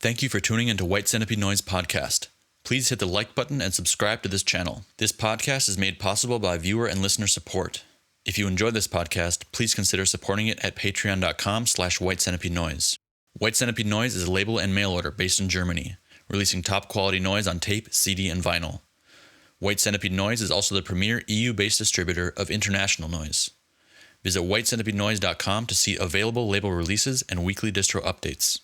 Thank you for tuning into White Centipede Noise Podcast. Please hit the like button and subscribe to this channel. This podcast is made possible by viewer and listener support. If you enjoy this podcast, please consider supporting it at patreon.com/White Centipede Noise. White Centipede Noise is a label and mail order based in Germany, releasing top quality noise on tape, CD, and vinyl. White Centipede Noise is also the premier EU-based distributor of international noise. Visit whitecentipedenoise.com to see available label releases and weekly distro updates.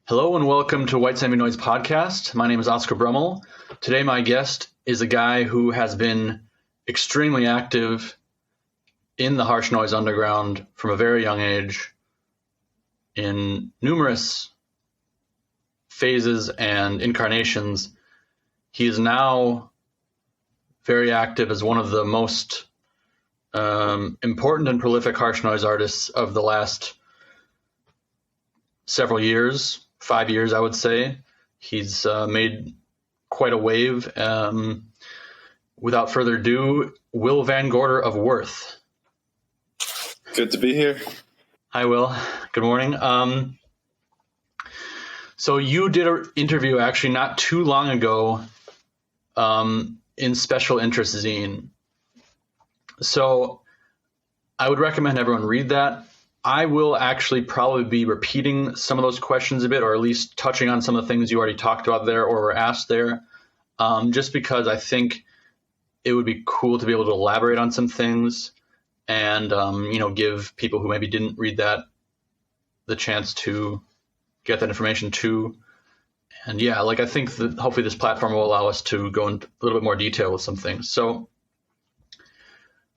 Hello and welcome to White Centipede Noise Podcast. My name is Oscar Brummel. Today my guest is a guy who has been extremely active in the harsh noise underground from a very young age in numerous phases and incarnations. He is now very active as one of the most important and prolific harsh noise artists of the last several years. 5 years, I would say. He's made quite a wave. Without further ado, Will Vangorder of WORTH. Good to be here. Hi, Will. Good morning. So you did an interview actually not too long ago in Special Interest Zine. So I would recommend everyone read that. I will actually probably be repeating some of those questions a bit, or at least touching on some of the things you already talked about there or were asked there, just because I think it would be cool to be able to elaborate on some things and, give people who maybe didn't read that the chance to get that information too. And yeah, I think that hopefully this platform will allow us to go into a little bit more detail with some things. So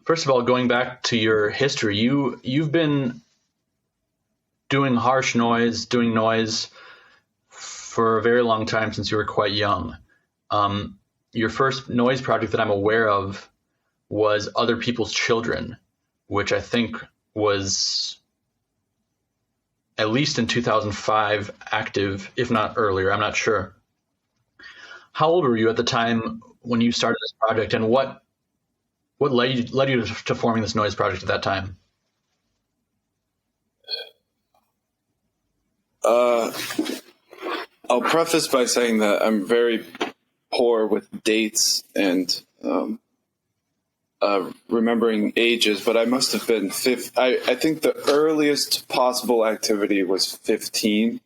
first of all, going back to your history, you've been doing harsh noise, doing noise for a very long time since you were quite young. Your first noise project that I'm aware of was Other People's Children, which I think was at least in 2005 active, if not earlier. I'm not sure. How old were you at the time when you started this project, and what led you to forming this noise project at that time? I'll preface by saying that I'm very poor with dates and remembering ages, but I must have been I think the earliest possible activity was 15.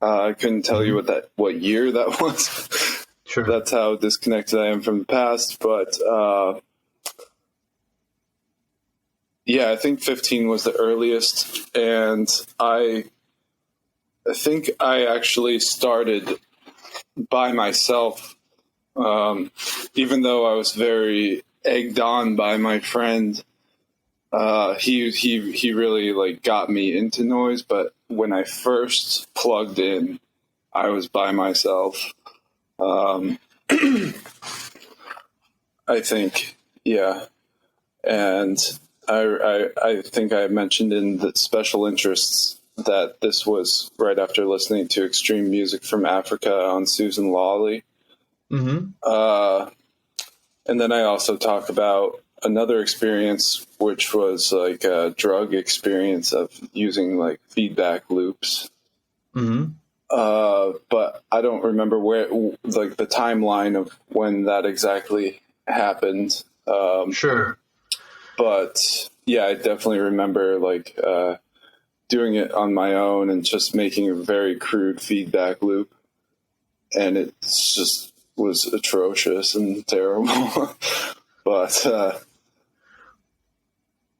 I couldn't tell you what year that was. Sure. That's how disconnected I am from the past, but yeah, I think 15 was the earliest, and I think I actually started by myself, even though I was very egged on by my friend. He really got me into noise, but when I first plugged in, I was by myself. I think, yeah, and I think I mentioned in the special interests that this was right after listening to extreme music from Africa on Susan Lawley. Mm-hmm. And then I also talk about another experience, which was a drug experience of using feedback loops. Mm-hmm. But I don't remember where, the timeline of when that exactly happened. Sure. But yeah, I definitely remember doing it on my own and just making a very crude feedback loop. And it just was atrocious and terrible. But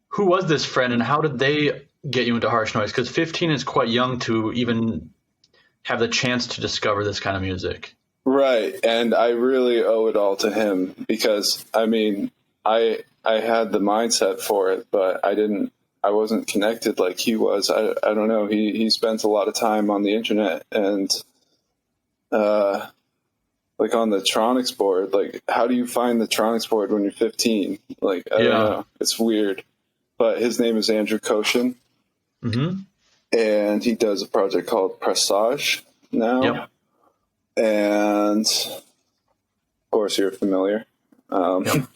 who was this friend and how did they get you into harsh noise? Because 15 is quite young to even have the chance to discover this kind of music. Right. And I really owe it all to him because, I had the mindset for it, but I didn't I wasn't connected like he was. I don't know. He spent a lot of time on the internet and like on the Tronics board. Like, how do you find the Tronics board when you're 15? Like, I don't know. It's weird. But his name is Andrew Koshin. Mm-hmm. And he does a project called Presage now. Yep. And of course, you're familiar. Yep.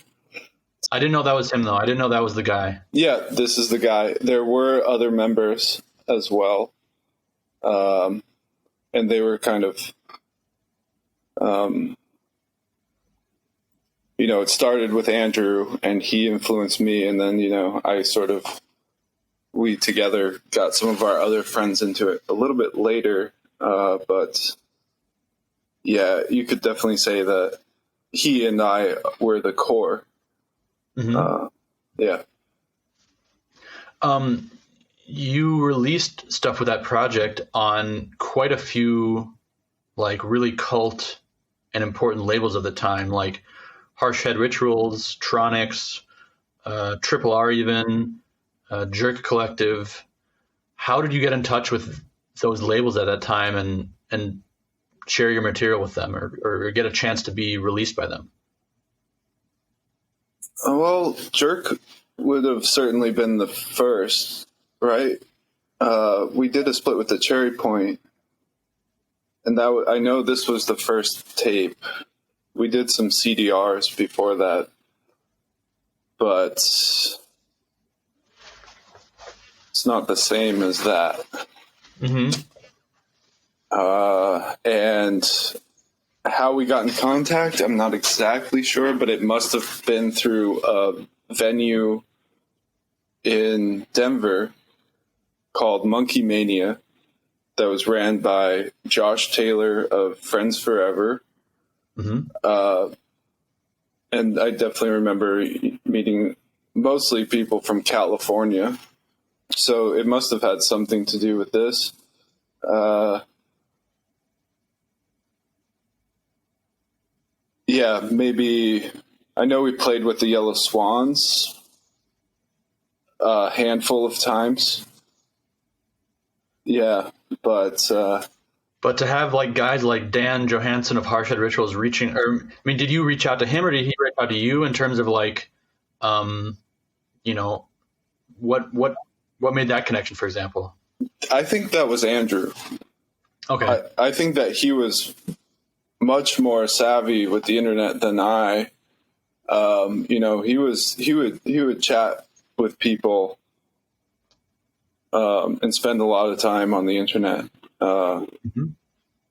I didn't know that was him, though. I didn't know that was the guy. Yeah, this is the guy. There were other members as well. And they were kind of, it started with Andrew, and he influenced me. And then, we together got some of our other friends into it a little bit later. But yeah, you could definitely say that he and I were the core. Mm-hmm. Yeah. You released stuff with that project on quite a few, like, really cult and important labels of the time, like Harsh Head Rituals, Tronics, Triple R even, Jerk Collective. How did you get in touch with those labels at that time and share your material with them or get a chance to be released by them? Well, Jerk would have certainly been the first, right? We did a split with the Cherry Point, and I know this was the first tape. We did some CDRs before that, but it's not the same as that. Mm-hmm. And how we got in contact, I'm not exactly sure, but it must have been through a venue in Denver called Monkey Mania that was ran by Josh Taylor of Friends Forever. Mm-hmm. And I definitely remember meeting mostly people from California. So it must have had something to do with this. Yeah, maybe. I know we played with the Yellow Swans a handful of times. Yeah, but to have like guys like Dan Johansson of Harsh Head Rituals reaching, or I mean, did you reach out to him or did he reach out to you in terms of like, what made that connection, for example? I think that was Andrew. Okay. I think that he was much more savvy with the internet than I. He would chat with people and spend a lot of time on the internet. Mm-hmm.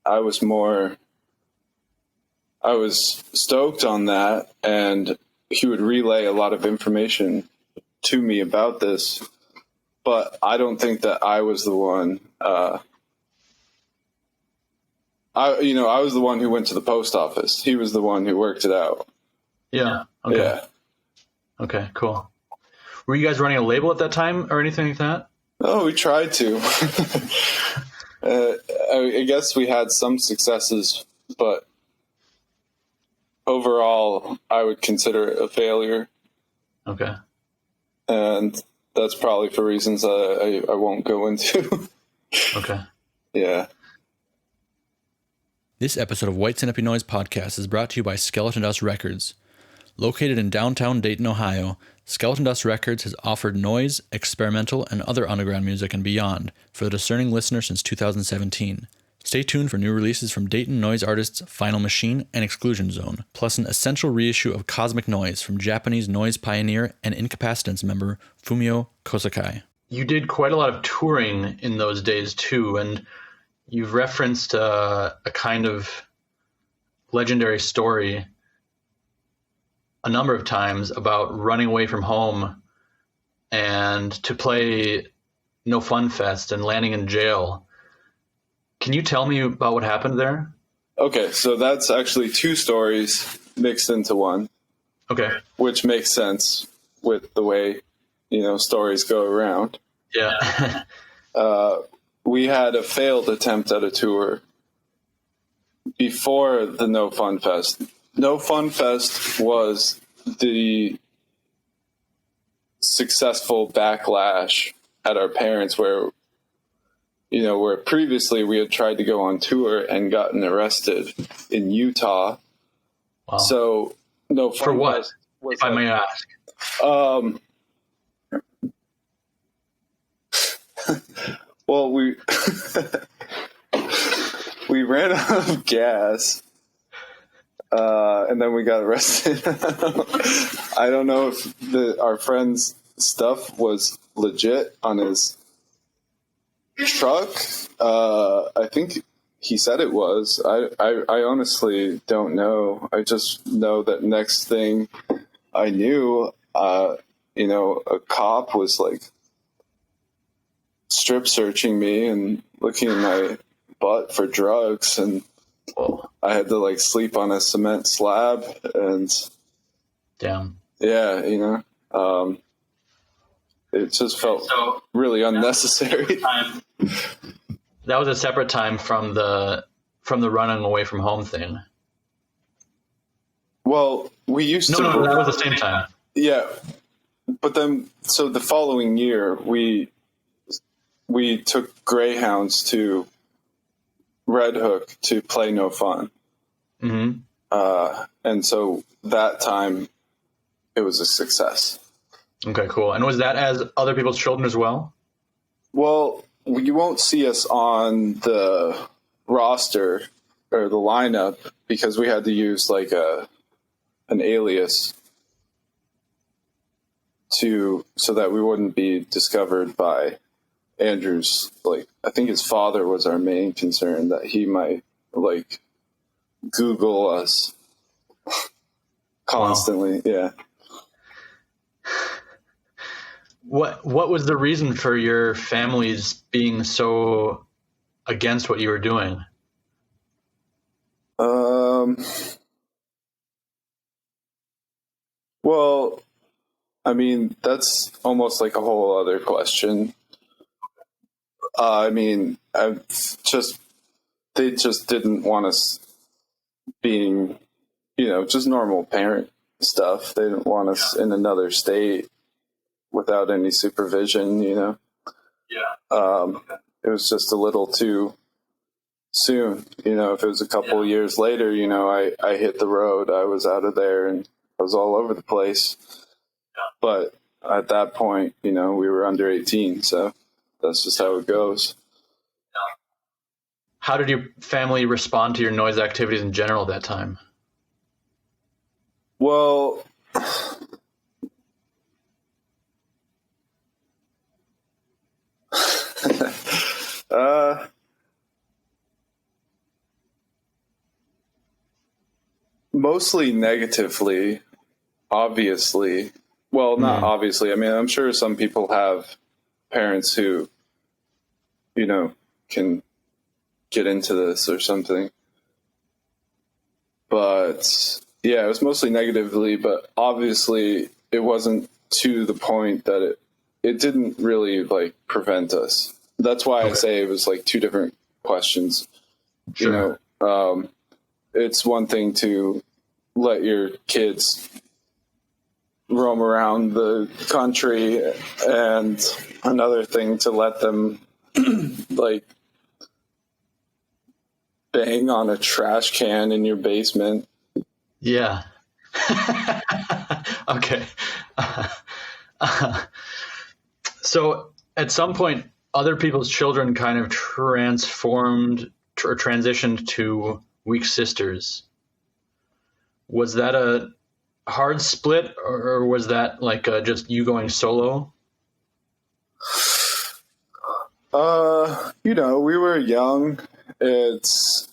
I was stoked on that, and he would relay a lot of information to me about this, but I don't think that I was the one. I was the one who went to the post office. He was the one who worked it out. Yeah. Okay. Yeah. Okay, cool. Were you guys running a label at that time or anything like that? Oh, we tried to. I guess we had some successes, but overall, I would consider it a failure. Okay. And that's probably for reasons I won't go into. Okay. Yeah. This episode of White Centipede Noise Podcast is brought to you by Skeleton Dust Records. Located in downtown Dayton, Ohio, Skeleton Dust Records has offered noise, experimental, and other underground music and beyond for the discerning listener since 2017. Stay tuned for new releases from Dayton noise artists Final Machine and Exclusion Zone, plus an essential reissue of Cosmic Noise from Japanese noise pioneer and Incapacitance member Fumio Kosakai. You did quite a lot of touring in those days too, and you've referenced a kind of legendary story a number of times about running away from home and to play No Fun Fest and landing in jail. Can you tell me about what happened there? Okay, so that's actually two stories mixed into one. Okay. Which makes sense with the way, stories go around. Yeah. We had a failed attempt at a tour before the No Fun Fest. No Fun Fest was the successful backlash at our parents where previously we had tried to go on tour and gotten arrested in Utah. Wow. So no fun. For what, if I may ask? Well, we we ran out of gas, and then we got arrested. I don't know if our friend's stuff was legit on his truck. I think he said it was. I honestly don't know. I just know that next thing I knew, a cop was like strip searching me and looking at my butt for drugs, and I had to like sleep on a cement slab, and damn, yeah, it just felt really unnecessary. That was a separate time from the running away from home thing. Well, we used to. No, that was the same time. Yeah, but then so the following year we took Greyhounds to Red Hook to play No Fun. Mm-hmm. And so that time it was a success. Okay, cool. And was that as other people's children as well? Well, you won't see us on the roster or the lineup because we had to use like an alias so that we wouldn't be discovered by Andrew's, like, I think his father was our main concern, that he might like Google us constantly. Wow. Yeah. What was the reason for your families being so against what you were doing? Well, I mean, that's almost like a whole other question. They just didn't want us being, just normal parent stuff. They didn't want us in another state without any supervision, Yeah. It was just a little too soon. If it was a couple years later, I hit the road, I was out of there and I was all over the place. Yeah. But at that point, we were under 18, so that's just how it goes. How did your family respond to your noise activities in general at that time? Well, mostly negatively, obviously. Well, not obviously. I mean, I'm sure some people have parents who, can get into this or something. But yeah, it was mostly negatively, but obviously it wasn't to the point that it didn't really like prevent us. That's why I say it was like two different questions. Sure. It's one thing to let your kids roam around the country, and another thing to let them like bang on a trash can in your basement. Yeah. Okay. So at some point, other people's children kind of transformed or transitioned to weak sisters. Was that a hard split, or was that like just you going solo? We were young. It's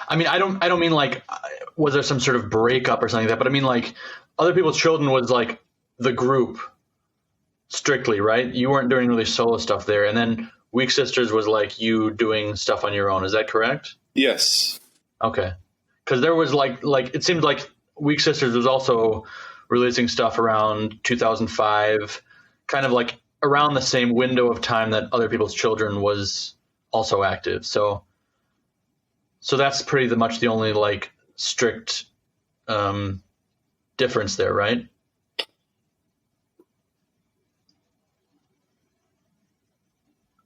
I mean, I don't mean like, was there some sort of breakup or something like that, but I mean like other people's children was like the group strictly, right? You weren't doing really solo stuff there. And then Weak Sisters was like you doing stuff on your own. Is that correct? Yes. Okay. Cause there was like, it seemed like Weak Sisters was also releasing stuff around 2005, kind of like around the same window of time that Other People's Children was also active. So So that's pretty much the only like strict difference there, right?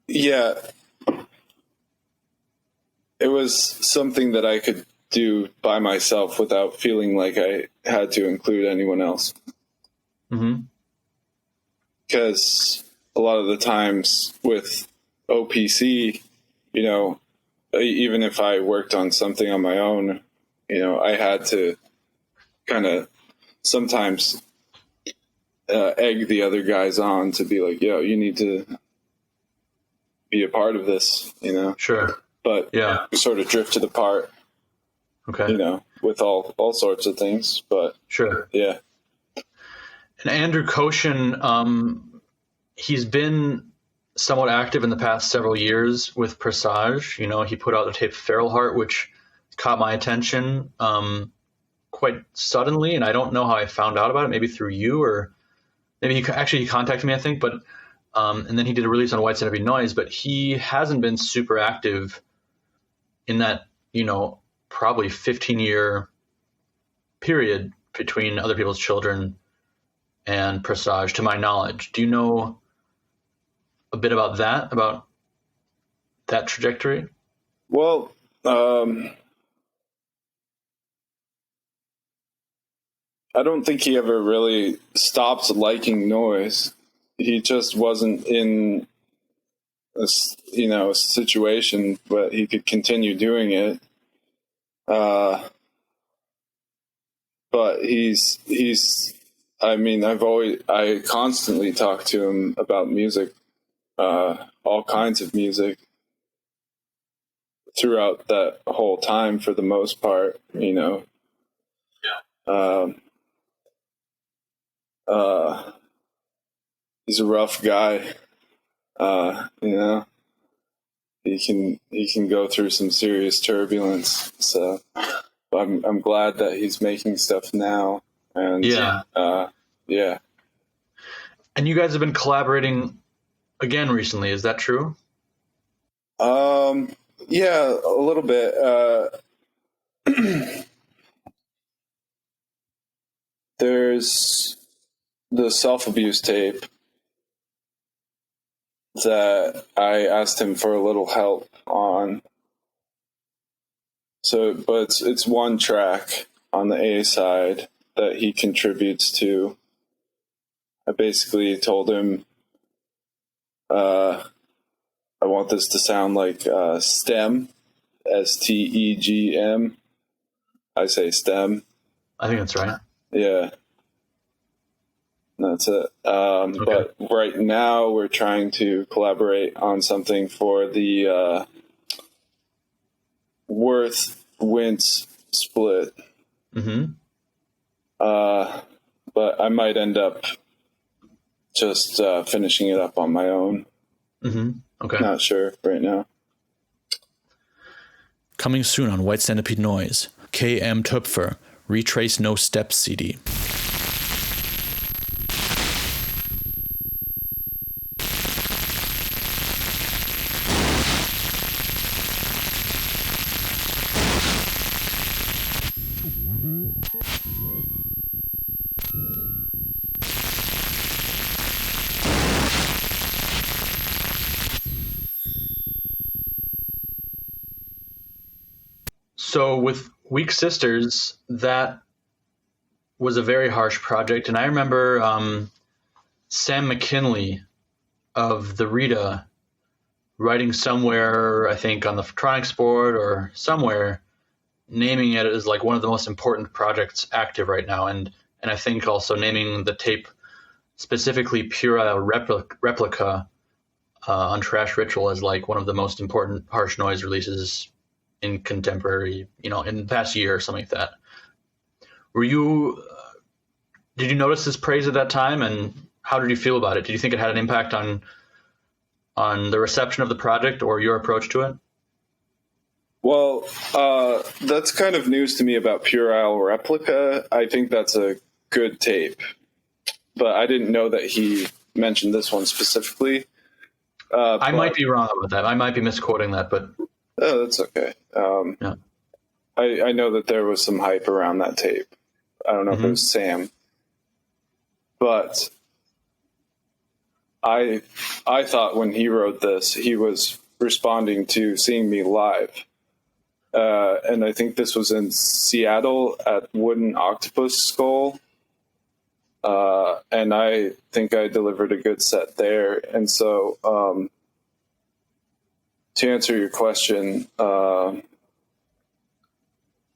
Yeah. It was something that I could do by myself without feeling like I had to include anyone else. Mm-hmm. Because a lot of the times with OPC, you know, even if I worked on something on my own, you know, I had to kind of sometimes egg the other guys on to be like, yo, you need to be a part of this, you know? Sure. But yeah, we sort of drifted apart, okay, you know, with all sorts of things, but sure. Yeah. And Andrew Koshin, he's been somewhat active in the past several years with Presage. You know, he put out the tape Feral Heart, which caught my attention quite suddenly, and I don't know how I found out about it, maybe through you, or maybe he contacted me, I think, but and then he did a release on White Centipede Noise, but he hasn't been super active in that, you know, probably 15-year period between Other People's Children and Presage, to my knowledge. Do you know a bit about that trajectory? Well, I don't think he ever really stopped liking noise. He just wasn't in a situation, but he could continue doing it. But I constantly talk to him about music, all kinds of music throughout that whole time for the most part, you know. He's a rough guy, you know. He can go through some serious turbulence. So I'm glad that he's making stuff now. And yeah. And you guys have been collaborating again recently. Is that true? Yeah, a little bit. There's the self-abuse tape that I asked him for a little help on. So, but it's one track on the A side that he contributes to. I basically told him, I want this to sound like STEM, STEGM. I say STEM. I think that's right. Yeah. That's it. Okay. But right now we're trying to collaborate on something for the Worth Wince split. Mm-hmm. But I might end up just finishing it up on my own. Mm-hmm. Okay. Not sure right now. Coming soon on White Centipede Noise, KM Töpfer, Retrace No Steps CD. So with Weak Sisters, that was a very harsh project. And I remember Sam McKinley of the Rita writing somewhere, I think on the Photronix board or somewhere, naming it as like one of the most important projects active right now. And I think also naming the tape specifically Puerile Replica on Trash Ritual as like one of the most important harsh noise releases in contemporary, you know, in the past year or something like that. Did you notice this praise at that time, and how did you feel about it? Did you think it had an impact on the reception of the project or your approach to it? Well, that's kind of news to me about Puerile Replica. I think that's a good tape, but I didn't know that he mentioned this one specifically. I might be wrong about that. I might be misquoting that, but oh, that's okay. yeah. I know that there was some hype around that tape. I don't know if it was Sam, but I thought when he wrote this, he was responding to seeing me live. And I think this was in Seattle at Wooden Octopus Skull. And I think I delivered a good set there. And so, to answer your question,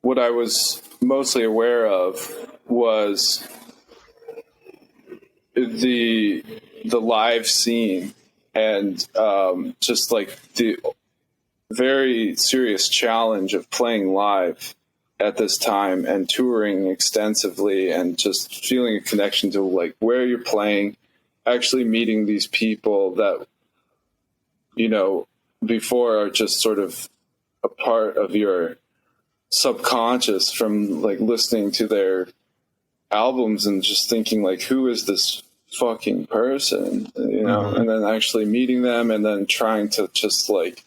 what I was mostly aware of was the live scene and just like the very serious challenge of playing live at this time and touring extensively and just feeling a connection to like where you're playing, actually meeting these people that, you know, before are just sort of a part of your subconscious from like listening to their albums and just thinking like, who is this fucking person, you know, and then actually meeting them and then trying to just like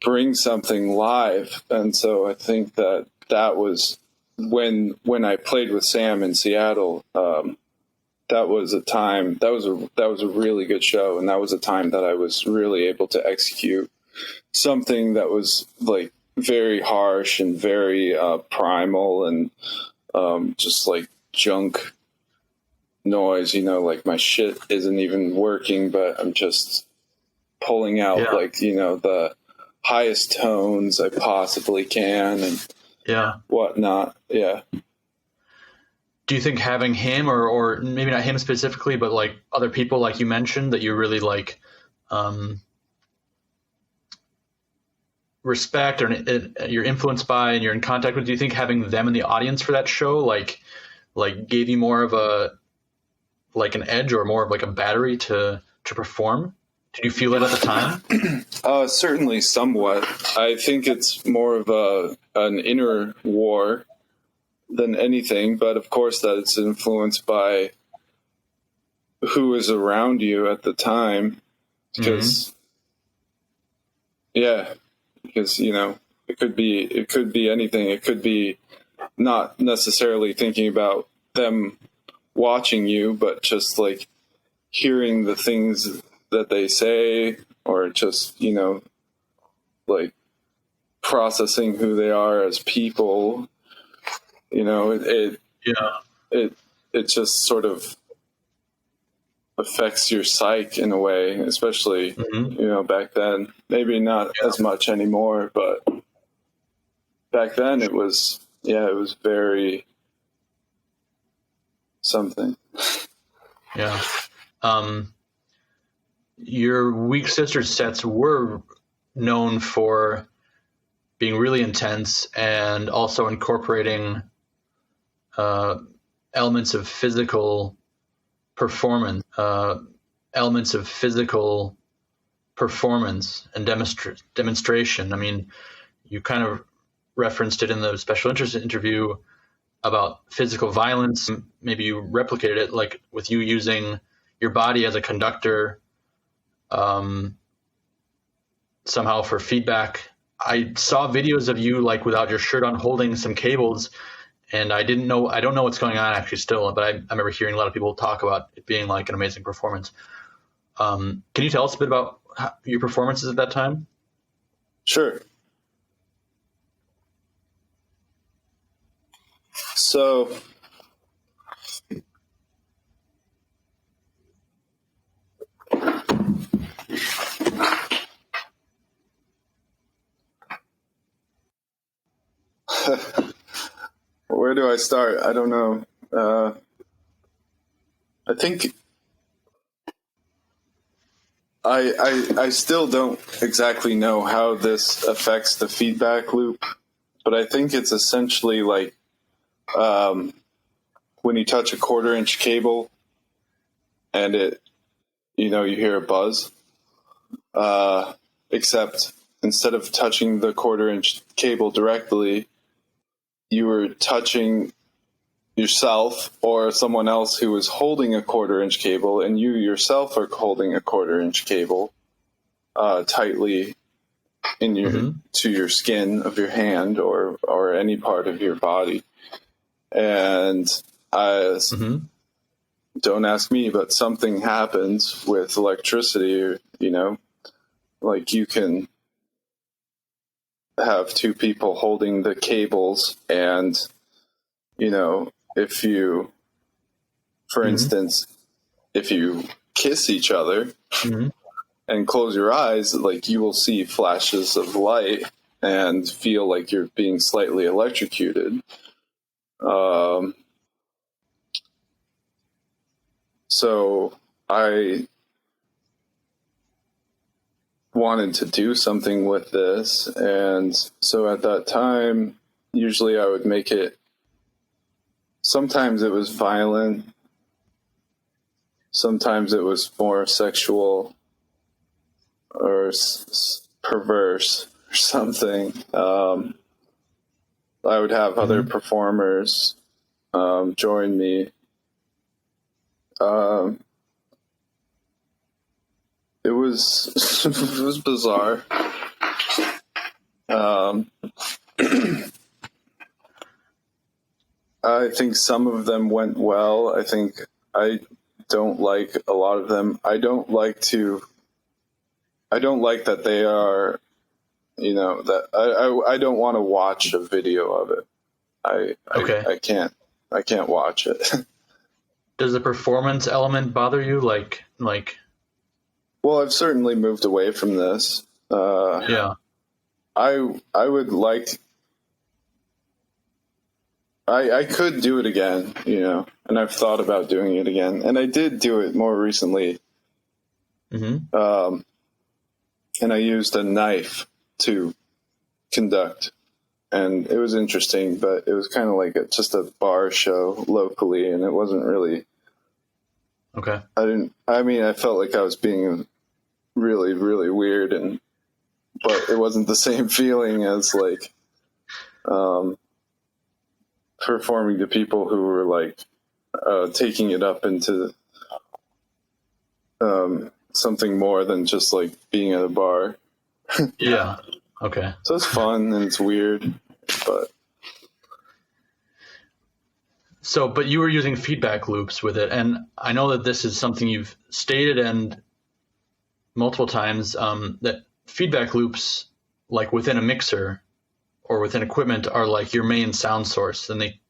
bring something live. And so I think that was when I played with Sam in Seattle, that was a time that was a really good show. And that was a time that I was really able to execute something that was like very harsh and very primal and just like junk noise, you know, like my shit isn't even working, but I'm just pulling out like, you know, the highest tones I possibly can and whatnot. Yeah. Do you think having him or maybe not him specifically, but like other people like you mentioned that you really like respect or you're influenced by and you're in contact with, do you think having them in the audience for that show like gave you more of a like an edge or more of like a battery to perform? Did you feel it at the time? Certainly somewhat. I think it's more of an inner war than anything, but of course that it's influenced by who is around you at the time because because you know it could be anything. It could be not necessarily thinking about them watching you, but just like hearing the things that they say, or just, you know, like processing who they are as people. You know, it just sort of affects your psyche in a way, especially, you know, back then. Maybe not as much anymore, but back then it was very something. Yeah. Your Weak Sisters sets were known for being really intense and also incorporating elements of physical performance, and demonstration. I mean, you kind of referenced it in the special interest interview about physical violence. Maybe you replicated it like with you using your body as a conductor somehow for feedback. I saw videos of you like without your shirt on holding some cables, and I don't know what's going on actually still, but I remember hearing a lot of people talk about it being like an amazing performance. Can you tell us a bit about your performances at that time? Sure. So where do I start? I don't know. I think I still don't exactly know how this affects the feedback loop, but I think it's essentially like when you touch a 1/4-inch cable and it, you know, you hear a buzz, except instead of touching the 1/4-inch cable directly, you were touching yourself or someone else who was holding a 1/4-inch cable, and you yourself are holding a 1/4-inch cable tightly in your to your skin of your hand or any part of your body. And don't ask me, but something happens with electricity, like you can have two people holding the cables, and, if you, for instance, if you kiss each other and close your eyes, like you will see flashes of light and feel like you're being slightly electrocuted. So I wanted to do something with this. And so at that time, usually I would make it, sometimes it was violent, sometimes it was more sexual or perverse or something. I would have other performers join me. It was bizarre. I think some of them went well. I think I don't like a lot of them. I don't like that they are, that I don't want to watch a video of it. I can't watch it. Does the performance element bother you? Like, well, I've certainly moved away from this. yeah. I would like, I could do it again, and I've thought about doing it again, and I did do it more recently. And I used a knife to conduct, and it was interesting, but it was kind of like just a bar show locally, and it wasn't really. Okay. I felt like I was being really, really weird, but it wasn't the same feeling as like performing to people who were like taking it up into something more than just like being at a bar. Yeah. Okay. So it's fun and it's weird, but. So, but you were using feedback loops with it, and I know that this is something you've stated and multiple times, that feedback loops, like within a mixer or within equipment, are like your main sound source, and they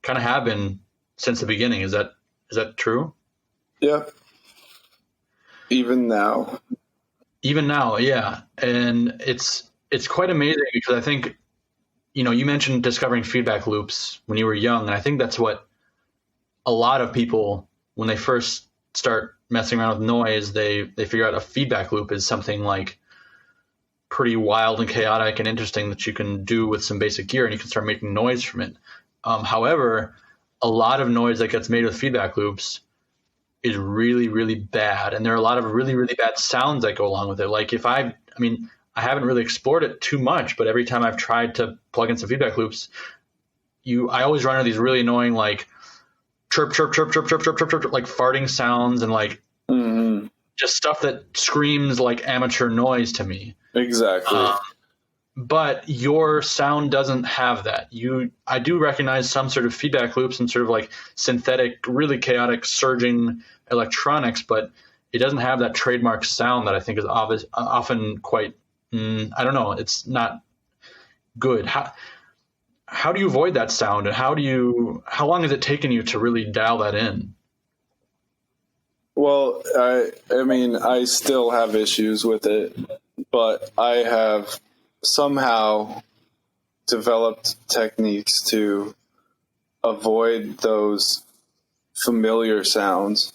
kind of have been since the beginning. Is that true? Yeah. Even now, yeah. And it's quite amazing, because I think, you mentioned discovering feedback loops when you were young, and I think that's what a lot of people, when they first start messing around with noise, they figure out a feedback loop is something like pretty wild and chaotic and interesting that you can do with some basic gear, and you can start making noise from it. However, a lot of noise that gets made with feedback loops is really, really bad, and there are a lot of really, really bad sounds that go along with it. Like I haven't really explored it too much, but every time I've tried to plug in some feedback loops, I always run into these really annoying, like chirp, chirp, chirp, chirp, chirp, chirp, chirp, chirp, like farting sounds, and like just stuff that screams like amateur noise to me. Exactly. But your sound doesn't have that. I do recognize some sort of feedback loops and sort of like synthetic, really chaotic, surging electronics, but it doesn't have that trademark sound that I think is often quite, I don't know, it's not good. How do you avoid that sound, and how long has it taken you to really dial that in? Well, I still have issues with it, but I have somehow developed techniques to avoid those familiar sounds.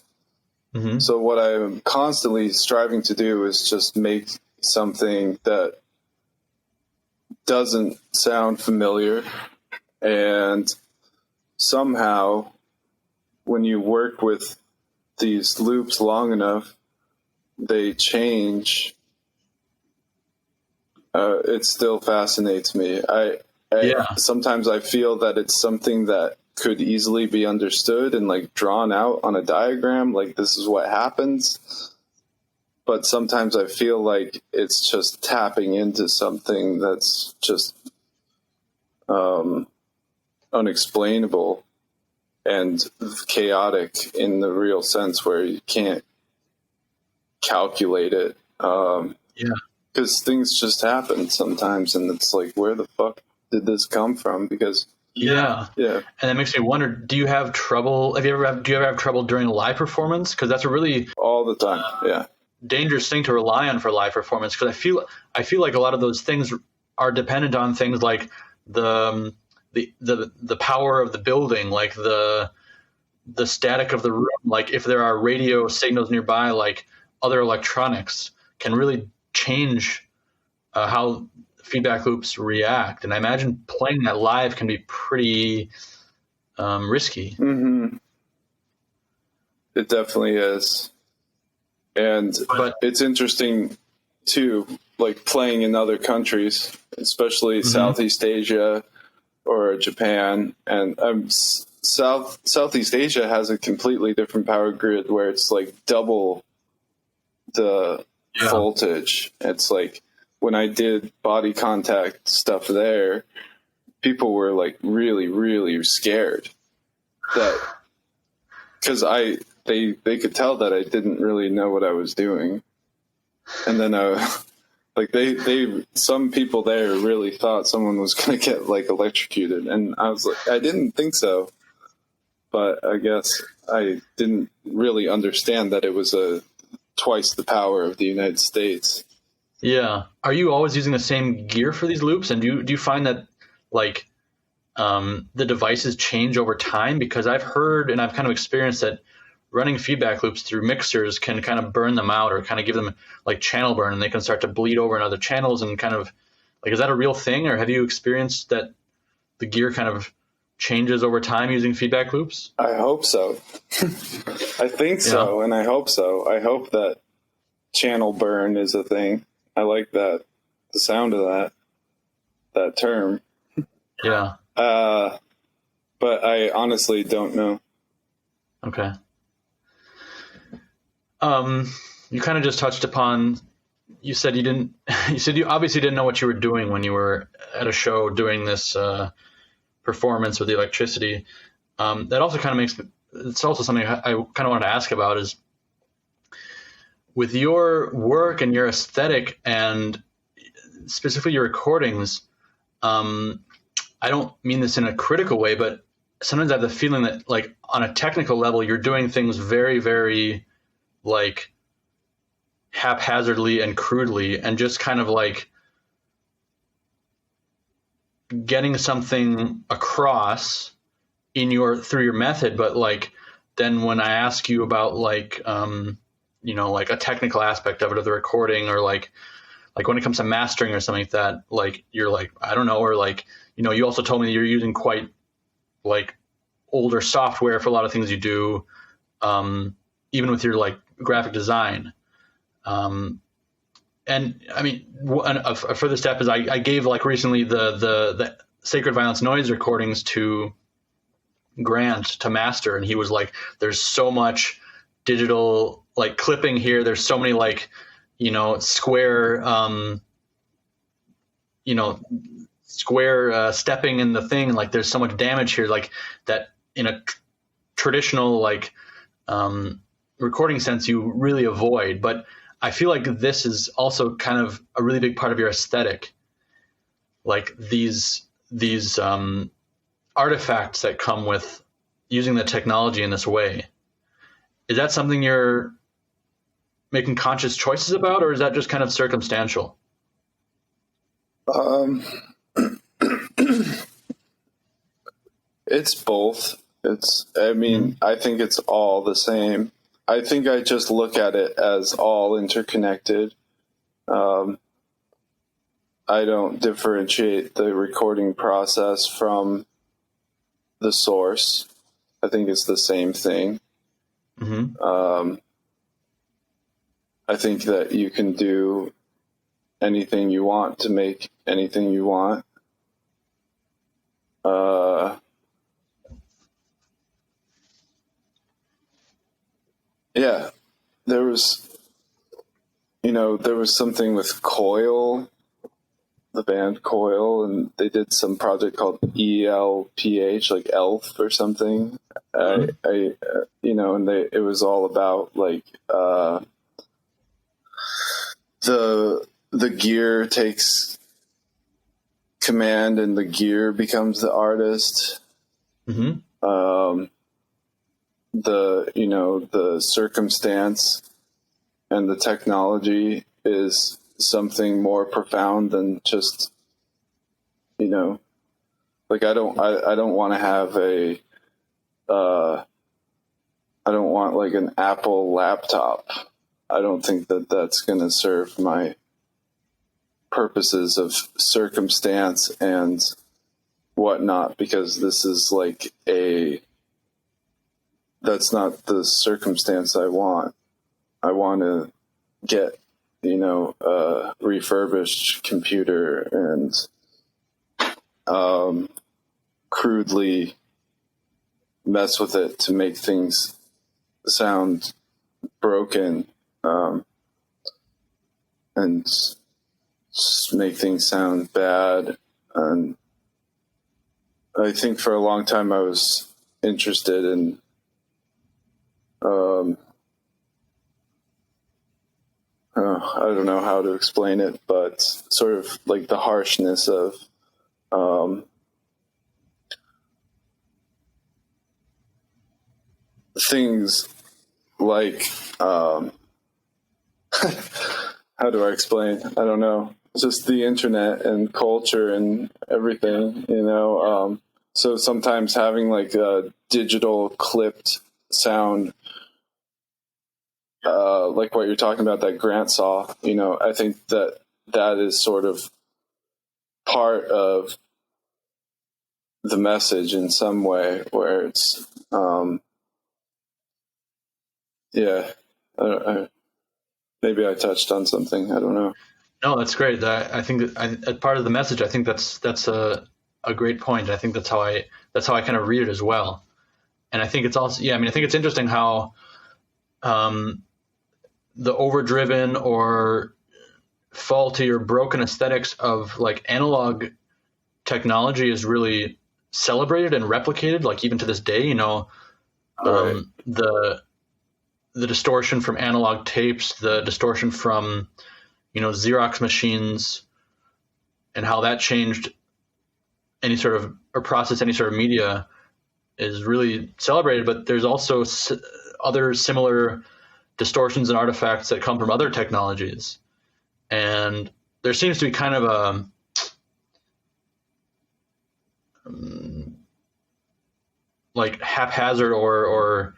So what I'm constantly striving to do is just make something that doesn't sound familiar. And somehow, when you work with these loops long enough, they change. It still fascinates me. Sometimes I feel that it's something that could easily be understood and like drawn out on a diagram, like this is what happens. But sometimes I feel like it's just tapping into something that's just unexplainable and chaotic in the real sense, where you can't calculate it. Because things just happen sometimes, and it's like, where the fuck did this come from? Because yeah. And that makes me wonder, do you have trouble? Do you ever have trouble during a live performance? Because that's a really all the time. Yeah. dangerous thing to rely on for live performance. Because I feel like a lot of those things are dependent on things like the power of the building, like the static of the room, like if there are radio signals nearby, like other electronics can really change how feedback loops react. And I imagine playing that live can be pretty risky. Mm-hmm. It definitely is. But it's interesting too, like playing in other countries, especially Southeast Asia or Japan. And Southeast Asia has a completely different power grid where it's like double the voltage. It's like when I did body contact stuff there, people were like really, really scared that because they could tell that I didn't really know what I was doing. And then like some people there really thought someone was going to get like electrocuted. And I was like, I didn't think so. But I guess I didn't really understand that it was twice the power of the United States. Yeah. Are you always using the same gear for these loops? And do you find that like the devices change over time? Because I've heard and I've kind of experienced that running feedback loops through mixers can kind of burn them out or kind of give them like channel burn, and they can start to bleed over in other channels and kind of like, is that a real thing? Or have you experienced that the gear kind of changes over time using feedback loops? I hope so. I think so. And I hope so. I hope that channel burn is a thing. I like that, the sound of that term. Yeah. But I honestly don't know. Okay. You kind of just touched upon, you said you obviously didn't know what you were doing when you were at a show doing this performance with the electricity. That also kind of it's also something I kind of wanted to ask about is with your work and your aesthetic and specifically your recordings. I don't mean this in a critical way, but sometimes I have the feeling that like on a technical level, you're doing things very, very like haphazardly and crudely and just kind of like getting something across through your method. But like, then when I ask you about like, like a technical aspect of it, of the recording, or like when it comes to mastering or something like that, like, you're like, I don't know. Or like, you also told me that you're using quite like older software for a lot of things you do, even with your like graphic design. And I mean, a further step is I gave like recently the Sacred Violence Noise recordings to Grant to master, and he was like, "There's so much digital like clipping here. There's so many like, square, stepping in the thing. Like, there's so much damage here, like that in a traditional like recording sense you really avoid." But I feel like this is also kind of a really big part of your aesthetic, like these artifacts that come with using the technology in this way. Is that something you're making conscious choices about, or is that just kind of circumstantial? It's both. I think it's all the same. I think I just look at it as all interconnected. I don't differentiate the recording process from the source. I think it's the same thing. Mm-hmm. I think that you can do anything you want to make anything you want. Yeah, there was something with coil the band Coil, and they did some project called ELPH, like Elf or something. I you know, and it was all about like the gear takes command and the gear becomes the artist. Mm-hmm. The circumstance and the technology is something more profound than just, you know, like I don't want to have I don't want like an Apple laptop. I don't think that that's going to serve my purposes of circumstance and whatnot, because this is like that's not the circumstance I want. I want to get, you know, a refurbished computer and crudely mess with it to make things sound broken, and just make things sound bad. And I think for a long time I was interested in I don't know how to explain it, but sort of like the harshness of things like how do I explain? I don't know. Just the internet and culture and everything, you know. So sometimes having like a digital clipped sound, like what you're talking about, that Grant saw, you know, I think that is sort of part of the message in some way, where it's, maybe I touched on something. I don't know. No, that's great. I think that part of the message, I think that's a great point. I think that's how I kind of read it as well. And I think it's also, I think it's interesting how the overdriven or faulty or broken aesthetics of like analog technology is really celebrated and replicated, like even to this day, you know. Right. The distortion from analog tapes, the distortion from, you know, Xerox machines, and how that changed any sort of, or processed any sort of media, is really celebrated. But there's also other similar distortions and artifacts that come from other technologies. And there seems to be kind of a like haphazard or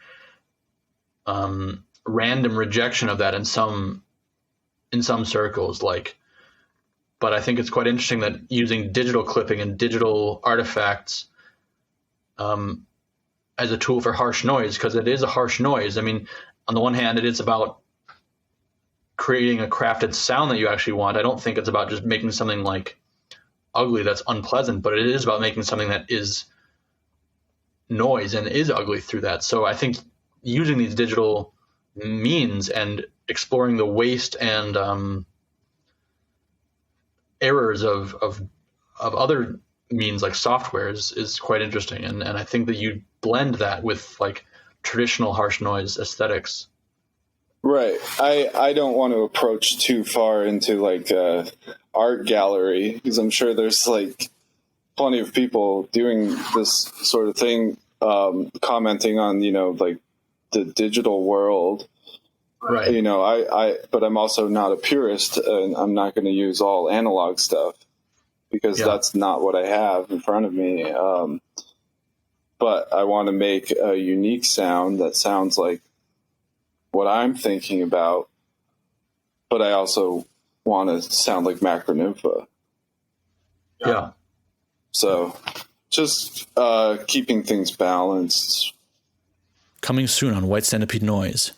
random rejection of that in some circles, like. But I think it's quite interesting that using digital clipping and digital artifacts as a tool for harsh noise, because it is a harsh noise. I mean, on the one hand, it is about creating a crafted sound that you actually want. I don't think it's about just making something like ugly that's unpleasant, but it is about making something that is noise and is ugly through that. So I think using these digital means and exploring the waste and errors of other means like software is quite interesting. And I think that you blend that with like traditional harsh noise aesthetics. Right. I don't want to approach too far into like art gallery, because I'm sure there's like plenty of people doing this sort of thing, commenting on, you know, like the digital world. Right. You know, but I'm also not a purist, and I'm not going to use all analog stuff, because that's not what I have in front of me. But I want to make a unique sound that sounds like what I'm thinking about, but I also want to sound like Macronympha. Yeah. So just keeping things balanced. Coming soon on White Centipede Noise,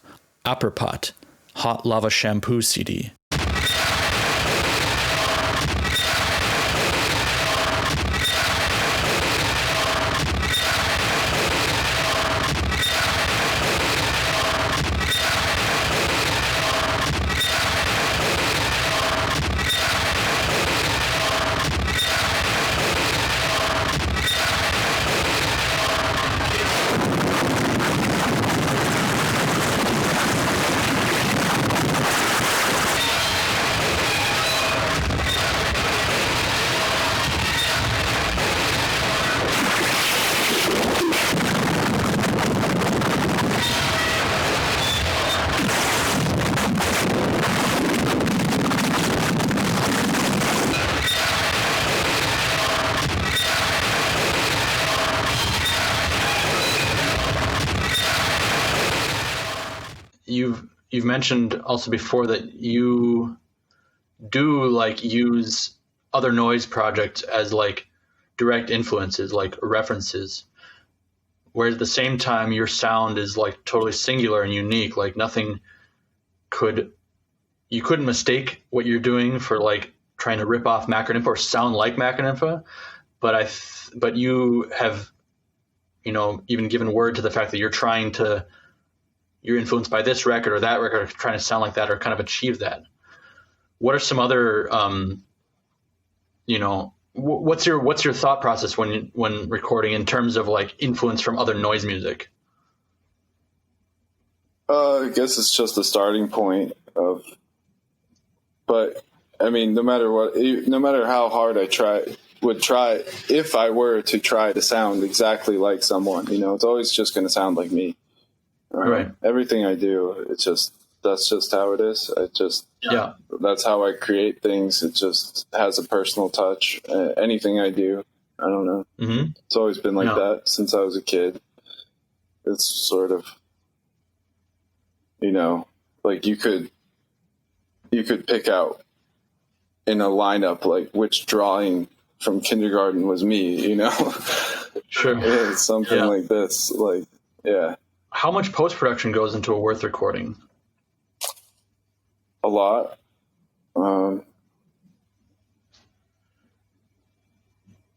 Upperpot, Hot Lava Shampoo CD. you've mentioned also before that you do like use other noise projects as like direct influences, like references, whereas at the same time your sound is like totally singular and unique. Like you couldn't mistake what you're doing for like trying to rip off Macroninfa or sound like Macroninfa, but you have, even given word to the fact that you're influenced by this record or that record, or trying to sound like that or kind of achieve that. What are some other, what's your thought process when recording in terms of like influence from other noise music? I guess it's just the starting point but I mean, no matter how hard I would try, if I were to try to sound exactly like someone, it's always just going to sound like me. Right. Everything I do, that's just how it is. That's how I create things. It just has a personal touch. Anything I do, I don't know. Mm-hmm. It's always been like that since I was a kid. It's sort of, like you could pick out in a lineup like which drawing from kindergarten was me, Sure. It's something like this. Like, yeah. How much post-production goes into a Worth recording? A lot. So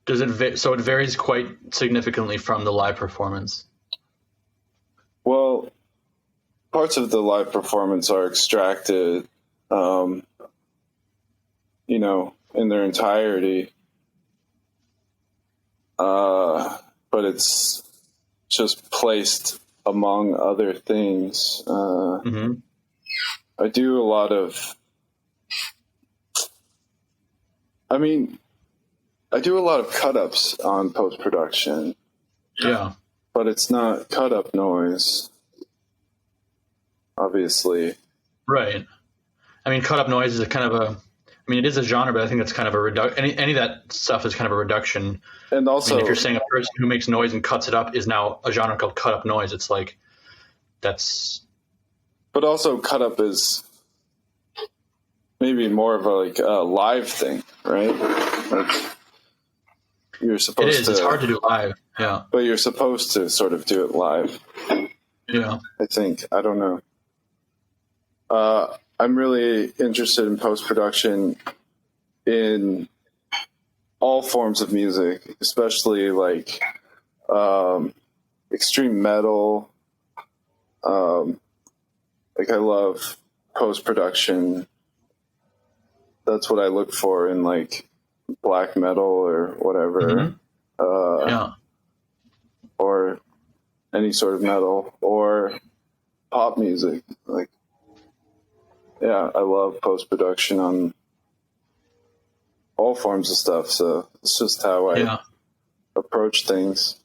it varies quite significantly from the live performance? Well, parts of the live performance are extracted, in their entirety. But it's just placed among other things. Mm-hmm. I do a lot of cut-ups on post-production. Yeah. But it's not cut-up noise, obviously. Right. I mean, cut-up noise is it is a genre, but I think it's kind of a reduction. Any of that stuff is kind of a reduction. And also, if you're saying a person who makes noise and cuts it up is now a genre called cut-up noise, it's like that's... But also cut-up is maybe more of a live thing, right? Like you're supposed to... It is. It's hard to do live, yeah. But you're supposed to sort of do it live. Yeah. I think. I don't know. I'm really interested in post-production in all forms of music, especially like extreme metal. Like I love post-production. That's what I look for in like black metal or whatever. Mm-hmm. Or any sort of metal or pop music. Like, yeah, I love post-production on all forms of stuff. So it's just how I approach things.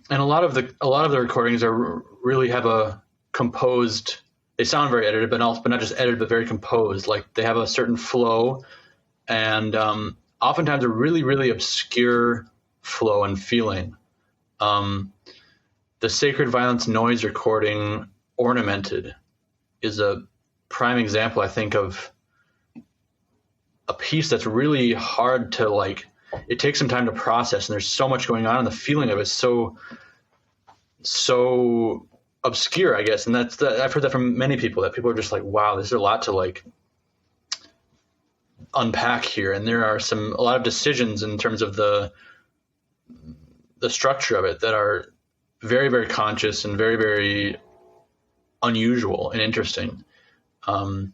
And a lot of the recordings really have a composed. They sound very edited, but not just edited, but very composed. Like they have a certain flow, and oftentimes a really, really obscure flow and feeling. The Sacred Violence Noise recording, Ornamented, is a prime example, I think, of a piece that's really hard to like. It takes some time to process, and there's so much going on, and the feeling of it is so obscure, I guess. And I've heard that from many people, that people are just like, wow, there's a lot to like unpack here, and there are a lot of decisions in terms of the structure of it that are very, very conscious and very, very unusual and interesting. And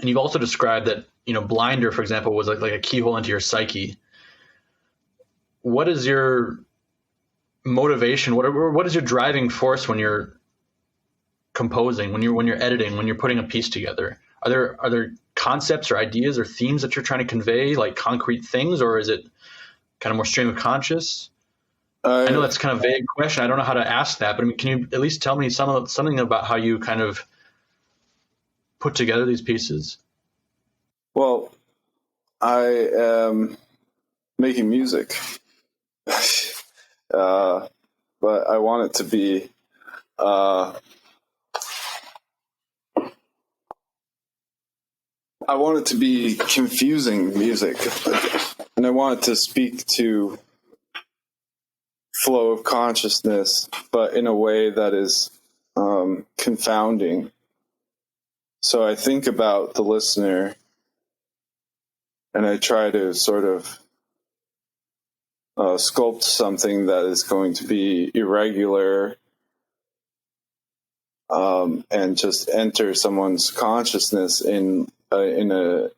you've also described that, Blinder, for example, was like a keyhole into your psyche. What is your motivation? What is your driving force when you're composing, when you're editing, when you're putting a piece together? Are there concepts or ideas or themes that you're trying to convey, like concrete things, or is it kind of more stream of conscious? I know that's kind of a vague question. I don't know how to ask that, but I mean, can you at least tell me something about how you kind of put together these pieces? Well, I am making music, but I want it to be I want it to be confusing music, and I want it to speak to flow of consciousness, but in a way that is confounding. So I think about the listener, and I try to sort of sculpt something that is going to be irregular, and just enter someone's consciousness in a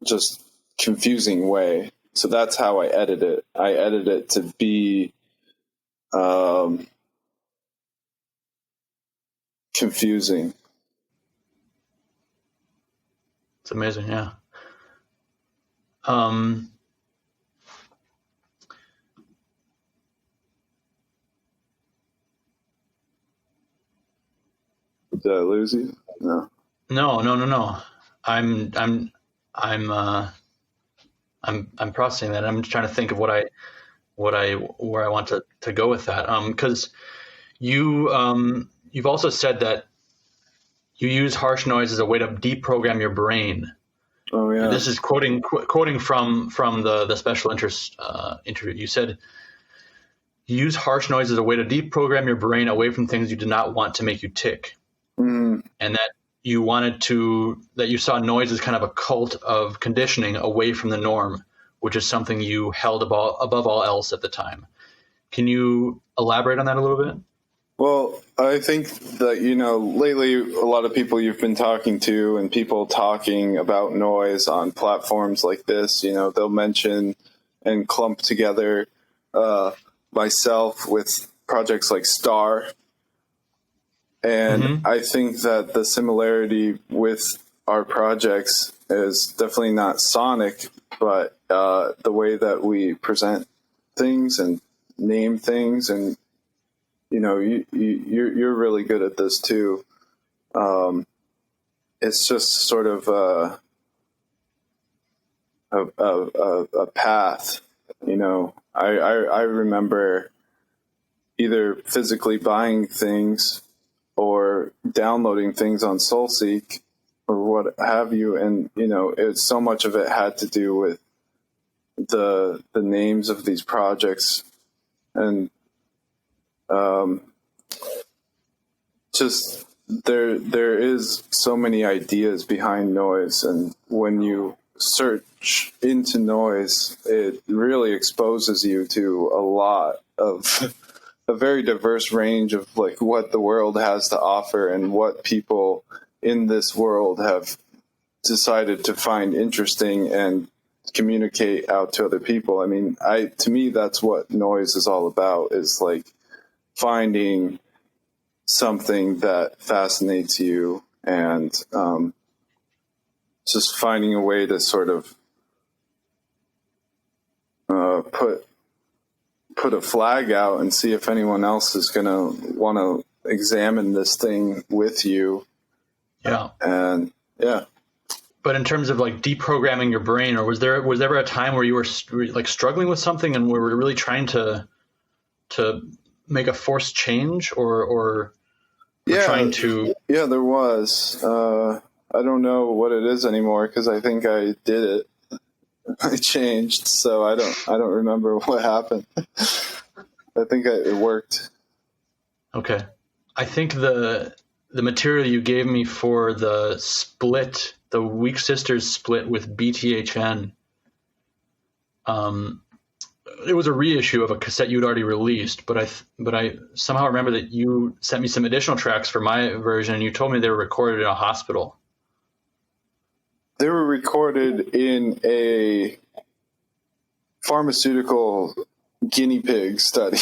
just confusing way. So that's how I edit it. I edit it to be confusing. It's amazing, yeah. Did I lose you? No. No. I'm processing that. I'm just trying to think of where I want to go with that. Because you've also said that you use harsh noise as a way to deprogram your brain. Oh yeah. This is quoting from the special interest interview. You said you use harsh noise as a way to deprogram your brain away from things you did not want to make you tick, and that you saw noise as kind of a cult of conditioning away from the norm, which is something you held above all else at the time. Can you elaborate on that a little bit? Well, I think that, lately a lot of people you've been talking to and people talking about noise on platforms like this, they'll mention and clump together myself with projects like Star. And I think that the similarity with our projects is definitely not sonic, but the way that we present things and name things, and you're really good at this too. It's just sort of a path. I remember either physically buying things or downloading things on SoulSeek or what have you, and so much of it had to do with the names of these projects, and just there is so many ideas behind noise, and when you search into noise, it really exposes you to a lot of a very diverse range of like what the world has to offer and what people in this world have decided to find interesting and communicate out to other people. I mean, to me, that's what noise is all about, is like finding something that fascinates you and just finding a way to sort of put a flag out and see if anyone else is going to want to examine this thing with you. Yeah. And yeah. But in terms of like deprogramming your brain, or was there ever a time where you were like struggling with something and we were really trying to make a forced change, or trying to? Yeah, there was. I don't know what it is anymore because I think I did it. I changed, so I don't remember what happened. I think it worked. Okay, I think the material you gave me for the split, the Weak Sisters split with BTHN, it was a reissue of a cassette you'd already released, but I somehow remember that you sent me some additional tracks for my version, and you told me they were recorded in a hospital. They were recorded in a pharmaceutical guinea pig study.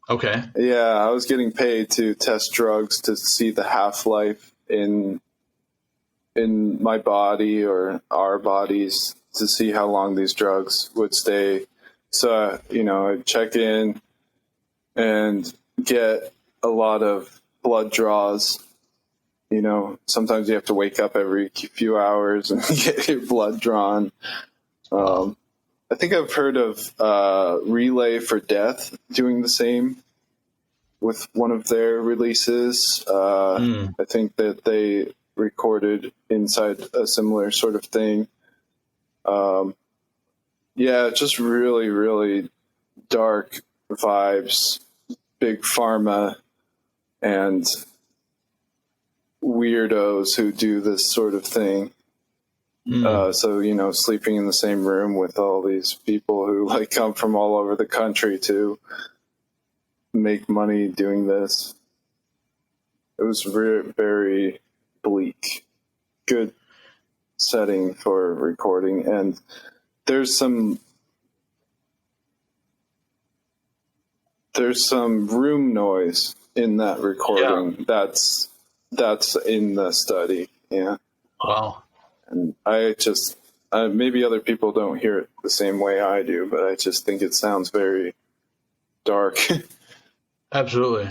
Okay. Yeah, I was getting paid to test drugs to see the half-life in my body or our bodies, to see how long these drugs would stay. So, I'd check in and get a lot of blood draws. Sometimes you have to wake up every few hours and get your blood drawn. I think I've heard of Relay for Death doing the same. with one of their releases. I think that they recorded inside a similar sort of thing. Just really, really dark vibes, big pharma, and weirdos who do this sort of thing. So, sleeping in the same room with all these people who like come from all over the country to make money doing this. It was very bleak. Good setting for recording. And there's some room noise in that recording. Yeah. That's in the study. Yeah. Wow. And I just, maybe other people don't hear it the same way I do, but I just think it sounds very dark. Absolutely.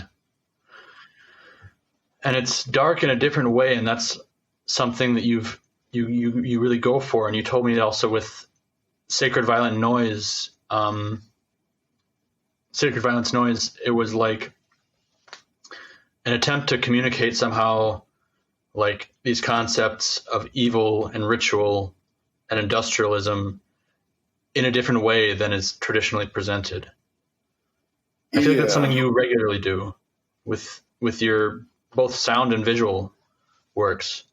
And it's dark in a different way, and that's something that you really go for. And you told me also with Sacred Violence Noise, it was like an attempt to communicate somehow like these concepts of evil and ritual and industrialism in a different way than is traditionally presented. I feel like that's something you regularly do with your both sound and visual works.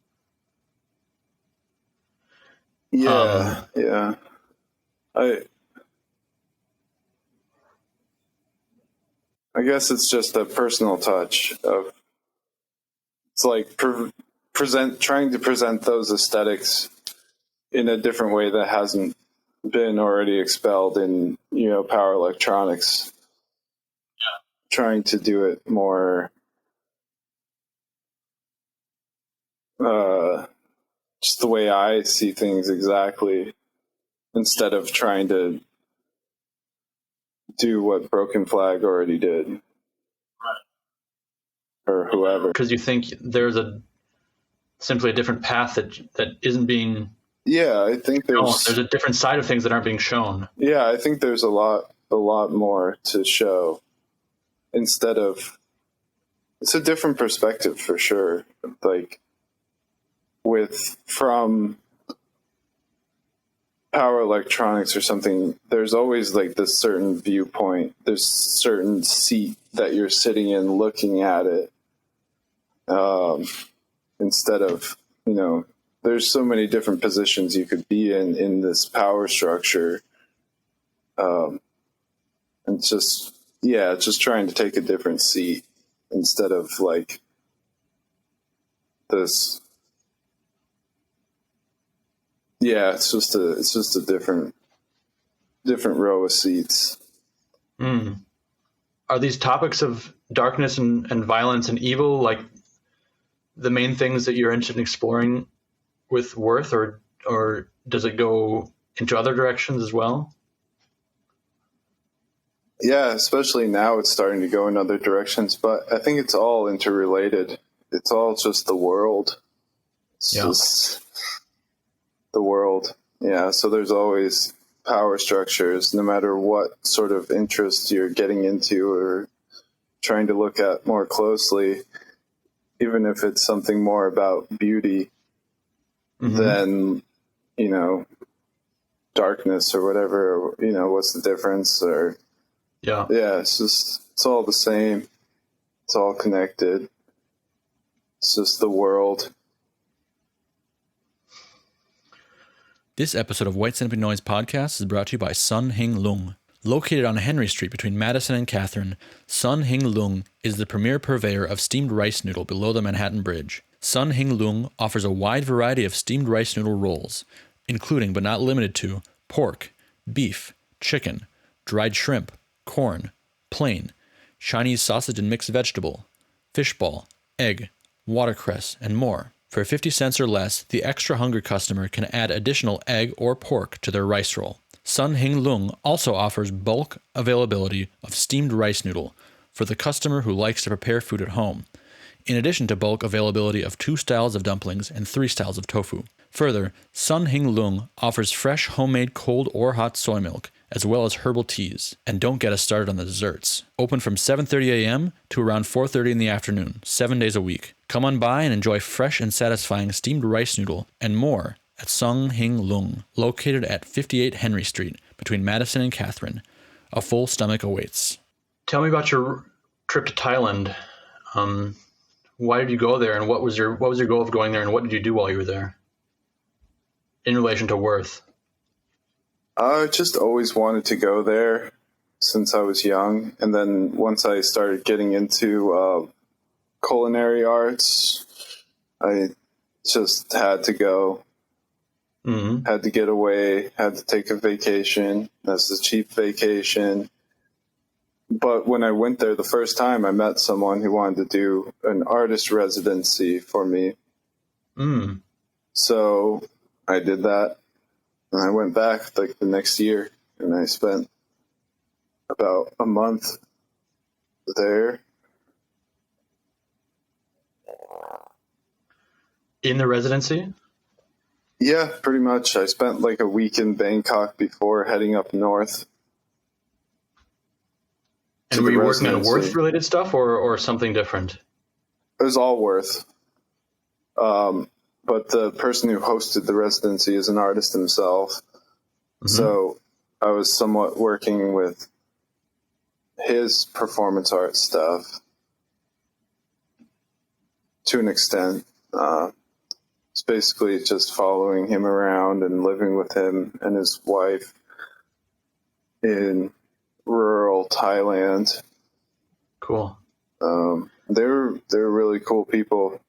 Yeah. I guess it's just a personal touch of, it's like trying to present those aesthetics in a different way that hasn't been already expelled in, power electronics. Yeah. Trying to do it more, just the way I see things exactly, instead of trying to do what Broken Flag already did. Right. Or whoever. Because you think there's simply a different path that isn't being... Yeah, I think there's a different side of things that aren't being shown. Yeah, I think there's a lot more to show. Instead of... It's a different perspective for sure. Like, from power electronics or something, there's always like this certain viewpoint. There's certain seat that you're sitting in looking at it. Instead of, there's so many different positions you could be in this power structure. And just trying to take a different seat instead of like this. Yeah, it's just a different row of seats. Are these topics of darkness and violence and evil like the main things that you're interested in exploring with Worth, or does it go into other directions as well? Yeah, especially now it's starting to go in other directions, but I think it's all interrelated. It's all just the world. It's just the world. Yeah, so there's always power structures, no matter what sort of interest you're getting into or trying to look at more closely, even if it's something more about beauty than, darkness or whatever, what's the difference? Or it's all the same. It's all connected. It's just the world. This episode of White Centipede Noise Podcast is brought to you by Sun Hing Lung. Located on Henry Street between Madison and Catherine, Sun Hing Lung is the premier purveyor of steamed rice noodle below the Manhattan Bridge. Sun Hing Lung offers a wide variety of steamed rice noodle rolls, including but not limited to pork, beef, chicken, dried shrimp, corn, plain, Chinese sausage and mixed vegetable, fishball, egg, watercress, and more. For 50 cents or less, the extra hungry customer can add additional egg or pork to their rice roll. Sun Hing Lung also offers bulk availability of steamed rice noodle for the customer who likes to prepare food at home, in addition to bulk availability of 2 styles of dumplings and 3 styles of tofu. Further, Sun Hing Lung offers fresh homemade cold or hot soy milk as well as herbal teas. And don't get us started on the desserts. Open from 7:30 a.m. to around 4:30 in the afternoon, 7 days a week. Come on by and enjoy fresh and satisfying steamed rice noodle and more at Sung Hing Lung, located at 58 Henry Street, between Madison and Catherine. A full stomach awaits. Tell me about your trip to Thailand. Why did you go there, and what was your goal of going there, and what did you do while you were there in relation to Worth? I just always wanted to go there since I was young. And then once I started getting into culinary arts, I just had to go. Mm-hmm. Had to get away, had to take a vacation. That's the cheap vacation. But when I went there the first time, I met someone who wanted to do an artist residency for me. Mm. So I did that. And I went back like the next year, and I spent about a month there. In the residency? Yeah, pretty much. I spent like a week in Bangkok before heading up north. And were you working on Worth-related stuff or something different? It was all Worth. But the person who hosted the residency is an artist himself. Mm-hmm. So I was somewhat working with his performance art stuff to an extent. It's basically just following him around and living with him and his wife in rural Thailand. Cool. They're really cool people.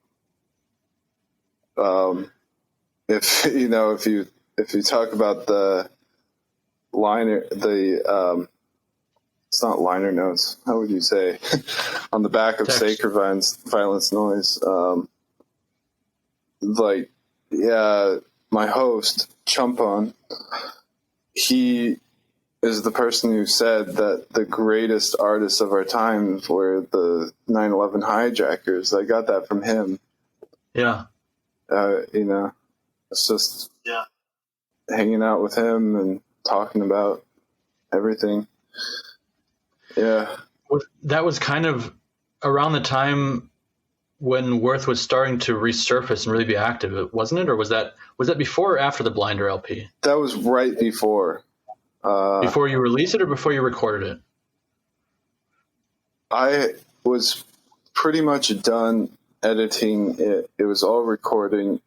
If you talk about the liner, it's not liner notes. How would you say on the back of Sacred Violence Noise? My host Chumpon, he is the person who said that the greatest artists of our time were the 9/11 hijackers. I got that from him. Yeah. It's just hanging out with him and talking about everything. Yeah. That was kind of around the time when Worth was starting to resurface and really be active, wasn't it? Or was that before or after the Blinder LP? That was right before. Before you released it or before you recorded it? I was pretty much done editing it. It was all recorded.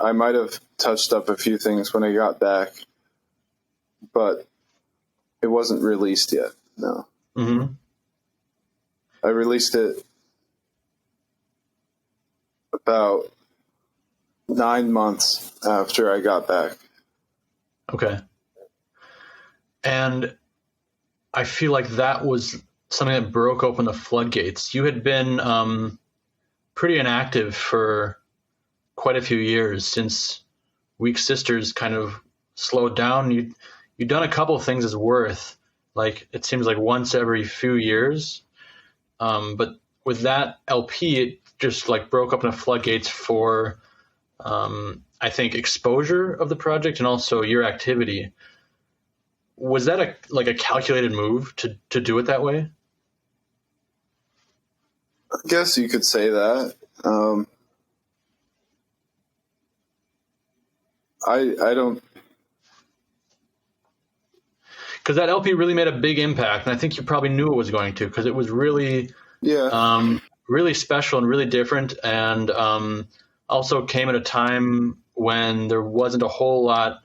I might have touched up a few things when I got back, but it wasn't released yet. No. Mm-hmm. I released it about 9 months after I got back. Okay. And I feel like that was something that broke open the floodgates. You had been pretty inactive for quite a few years since Weak Sisters kind of slowed down. You'd done a couple of things as Worth, like it seems like once every few years. But with that LP, it just like broke open the floodgates for, I think, exposure of the project and also your activity. Was that a calculated move to do it that way? I guess you could say that. I don't. Because that LP really made a big impact, and I think you probably knew it was going to, because it was really, really special and really different, and also came at a time when there wasn't a whole lot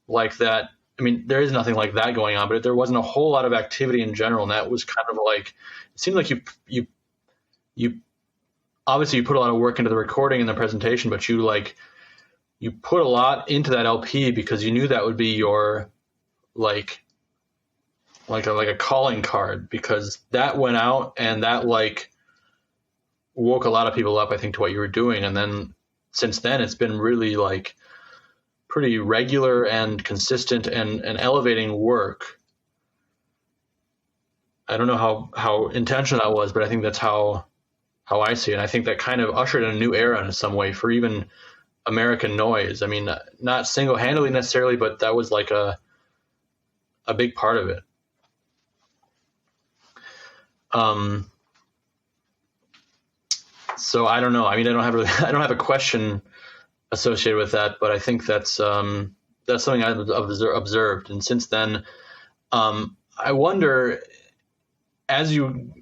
like that. I mean, there is nothing like that going on, but there wasn't a whole lot of activity in general, and that was kind of like, it seemed like you obviously you put a lot of work into the recording and the presentation, but you put a lot into that LP because you knew that would be your like a calling card, because that went out and that woke a lot of people up, I think, to what you were doing. And then since then it's been really pretty regular and consistent and elevating work. I don't know how intentional that was, but I think that's how I see it. And I think that kind of ushered in a new era in some way for even American noise. I mean, not single-handedly necessarily, but that was like a big part of it. So I don't know. I mean, I don't have a question associated with that, but I think that's something I've observed. And since then, I wonder, as you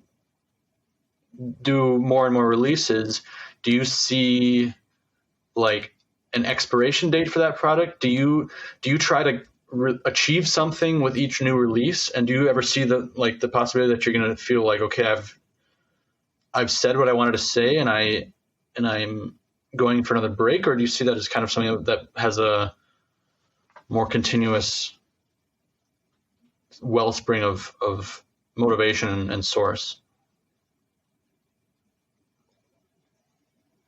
do more and more releases, do you see like an expiration date for that product? Do you try to achieve something with each new release? And do you ever see the possibility that you're going to feel like, okay, I've said what I wanted to say and I'm going for another break? Or do you see that as kind of something that has a more continuous wellspring of motivation and source?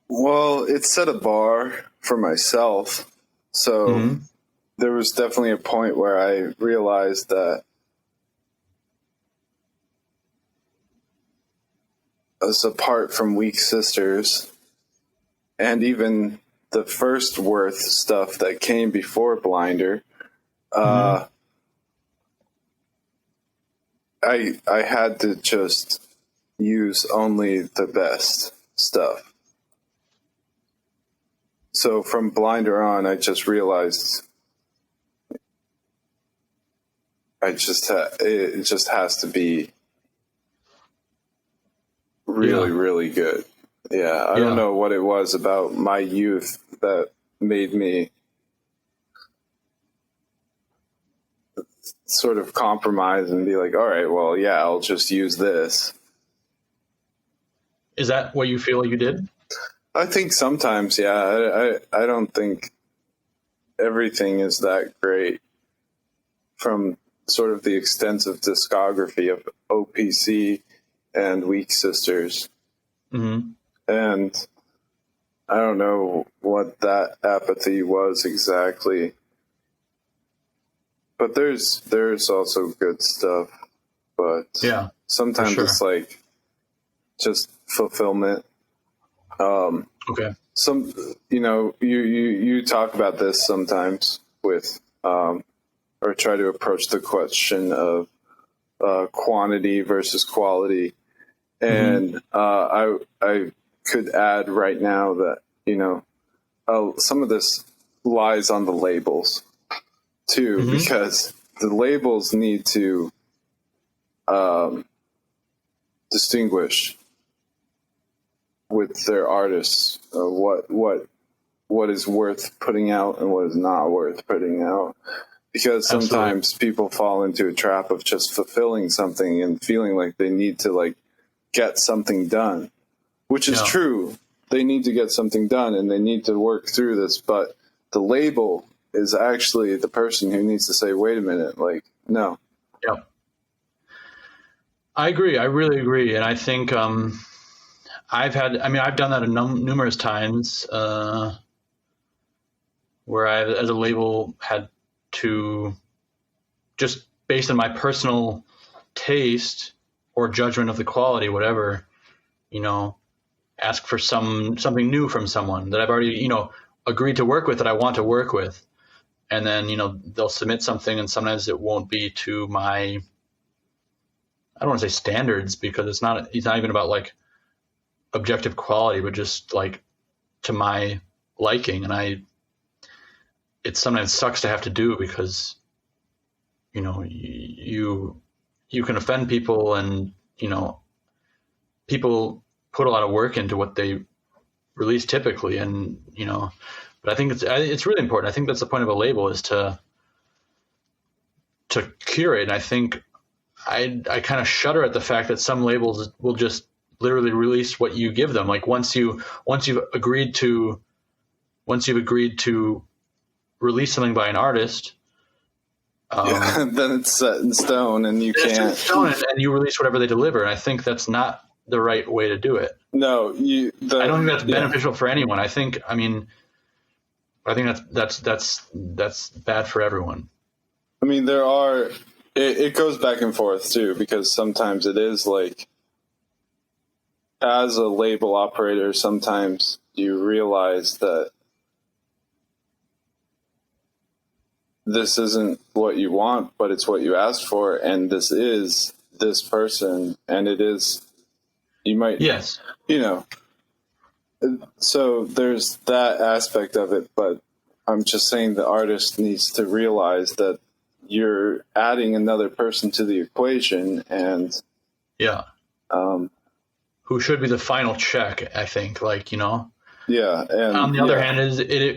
Well, it set a bar for myself. So there was definitely a point where I realized that as apart from Weak Sisters and even the first Worth stuff that came before Blinder, I had to just use only the best stuff. So from Blinder on, I just realized it just has to be really, really good. Yeah, I don't know what it was about my youth that made me sort of compromise and be like, all right, well, yeah, I'll just use this. Is that what you feel like you did? I think sometimes, yeah. I don't think everything is that great from sort of the extensive discography of OPC and Weak Sisters. And I don't know what that apathy was exactly. But there's also good stuff. But sometimes it's like just fulfillment. Okay. Some, you talk about this sometimes with, or try to approach the question of quantity versus quality. And I could add right now that, some of this lies on the labels too, because the labels need to distinguish with their artists what is worth putting out and what is not worth putting out, because sometimes people fall into a trap of just fulfilling something and feeling like they need to get something done, which is true. They need to get something done and they need to work through this, but the label is actually the person who needs to say, wait a minute, no. Yeah. I agree. I really agree. And I think, I've done that numerous times, where I, as a label, had to, just based on my personal taste or judgment of the quality, whatever, ask for something new from someone that I've already, agreed to work with, that I want to work with. And then, they'll submit something and sometimes it won't be to my, I don't want to say standards, because it's not even about objective quality, but just to my liking. And it sometimes sucks to have to do, because, you can offend people, and, people put a lot of work into what they release typically. And, but I think it's really important. I think that's the point of a label, is to curate. And I think I kind of shudder at the fact that some labels will just literally release what you give them. Once you've agreed to release something by an artist, then it's set in stone, and you can't. Set in stone, and you release whatever they deliver. And I think that's not the right way to do it. No, I don't think that's beneficial for anyone. I think that's bad for everyone. It goes back and forth too, because sometimes it is as a label operator, sometimes you realize that this isn't what you want, but it's what you asked for, and this is this person, and it is, you might, Yes. you know, so there's that aspect of it, but I'm just saying the artist needs to realize that you're adding another person to the equation, and Yeah. Who should be the final check, I think, like, you know. yeah. And on the other hand,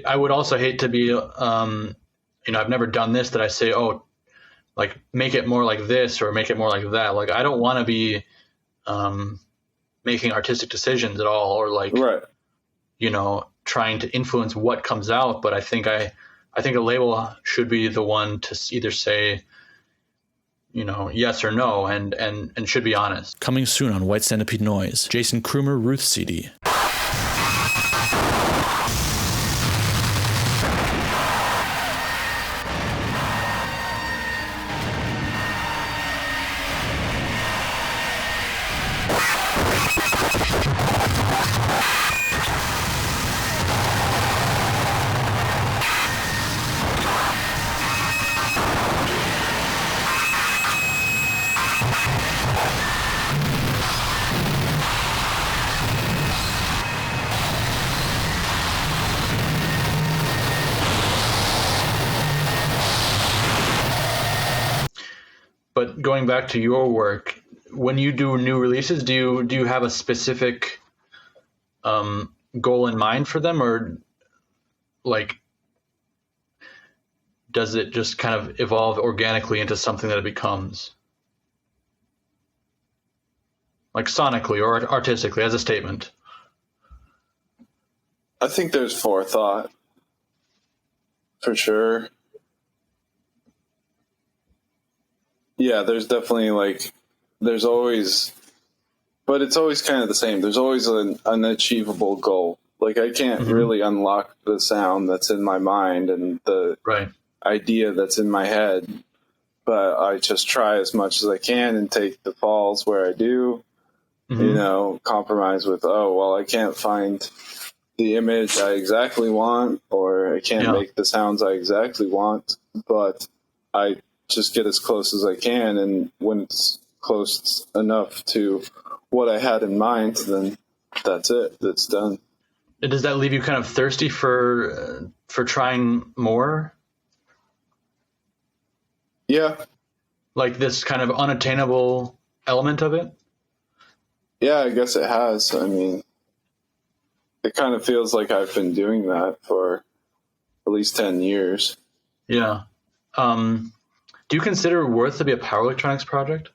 I would also hate to be, you know, I've never done this, that I say, oh, like, make it more like this or make it more like that. Like, I don't want to be making artistic decisions at all, or like, right. you know, trying to influence what comes out. But I think a label should be the one to either say, you know, yes or no, and should be honest. Coming soon on White Centipede Noise, Jason Krumer Ruth CD. But going back to your work, when you do new releases, do you have a specific goal in mind for them, or like does it just kind of evolve organically into something that it becomes, like sonically or artistically, as a statement? I think there's forethought for sure. Yeah, there's definitely like, there's always, but it's always kind of the same. There's always an unachievable goal. Like, I can't really unlock the sound that's in my mind and the Right. idea that's in my head, but I just try as much as I can and take the falls where I do, you know, compromise with, oh, well, I can't find the image I exactly want, or I can't make the sounds I exactly want, but I just get as close as I can, and when it's close enough to what I had in mind, then that's it. That's done. Does that leave you kind of thirsty for trying more? Yeah. Like this kind of unattainable element of it? Yeah, I guess it has. I mean, it kind of feels like I've been doing that for at least 10 years. Yeah. Do you consider Worth to be a power electronics project?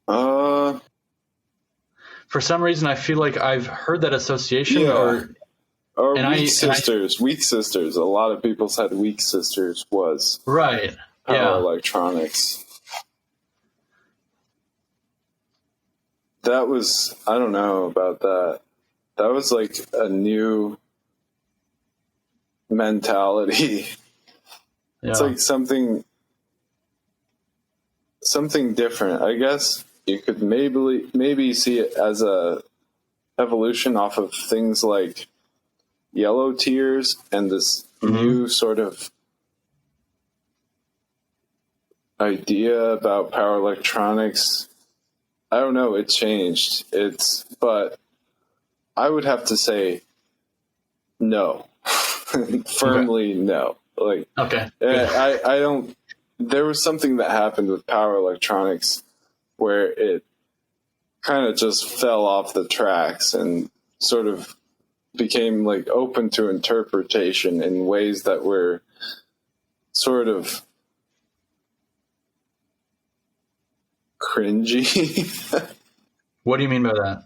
For some reason, I feel like I've heard that association, or Weak Sisters. I, Weak Sisters. A lot of people said Weak Sisters was right. Power electronics. That was, I don't know about that. That was like a new mentality. Yeah. It's like something different. I guess you could maybe see it as a evolution off of things like Yellow Tears and this new sort of idea about power electronics. I don't know. It changed. But I would have to say no, firmly no. Like, okay. I don't. There was something that happened with power electronics where it kind of just fell off the tracks and sort of became like open to interpretation in ways that were sort of cringy. What do you mean by that?